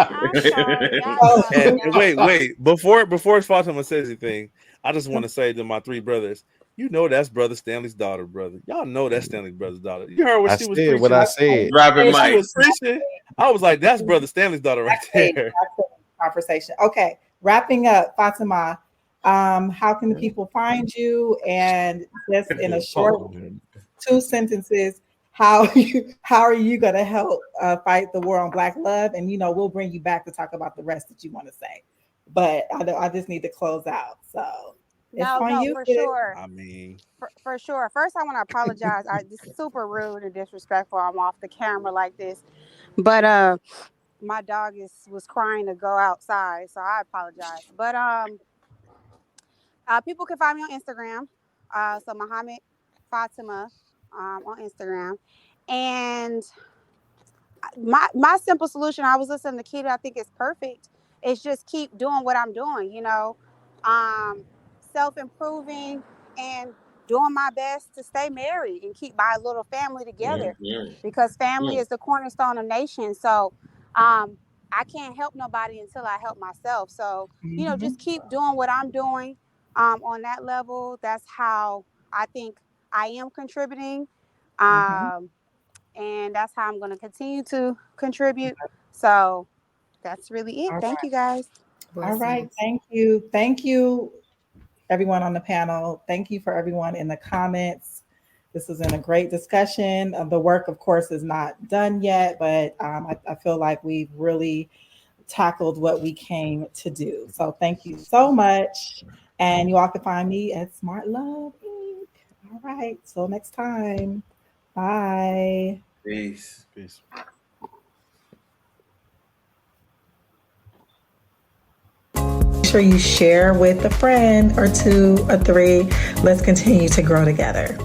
I'm sorry. And wait. Before Fatima says anything, I just want to say to my three brothers, you know that's Brother Stanley's daughter, brother. Y'all know that's Stanley's brother's daughter. You heard what she was preaching. What I said. Dropping mic. She was preaching. I was like, that's Brother Stanley's daughter right there. Conversation. Okay, wrapping up, Fatima. How can the people find you? And just in a short 2 sentences, how are you going to help fight the war on Black love? And we'll bring you back to talk about the rest that you want to say. But I just need to close out. So for sure. I mean, for sure. First, I want to apologize. This is super rude and disrespectful. I'm off the camera like this, but my dog was crying to go outside, so I apologize. But people can find me on Instagram. So Muhammad Fatima on Instagram. And my simple solution, I was listening to Keita, I think it's perfect. It's just keep doing what I'm doing, self-improving and doing my best to stay married and keep my little family together, because family is the cornerstone of nations. So I can't help nobody until I help myself. So, just keep doing what I'm doing on that level. That's how I think I am contributing. And that's how I'm going to continue to contribute. So that's really it. Thank you, guys. All right. Thank you. Thank you, everyone on the panel. Thank you for everyone in the comments. This has been a great discussion. The work, of course, is not done yet, but I feel like we've really tackled what we came to do. So thank you so much. And you all can find me at Smart Love Inc. All right. Till next time. Bye. Peace. Peace. Make sure you share with a friend or two or three. Let's continue to grow together.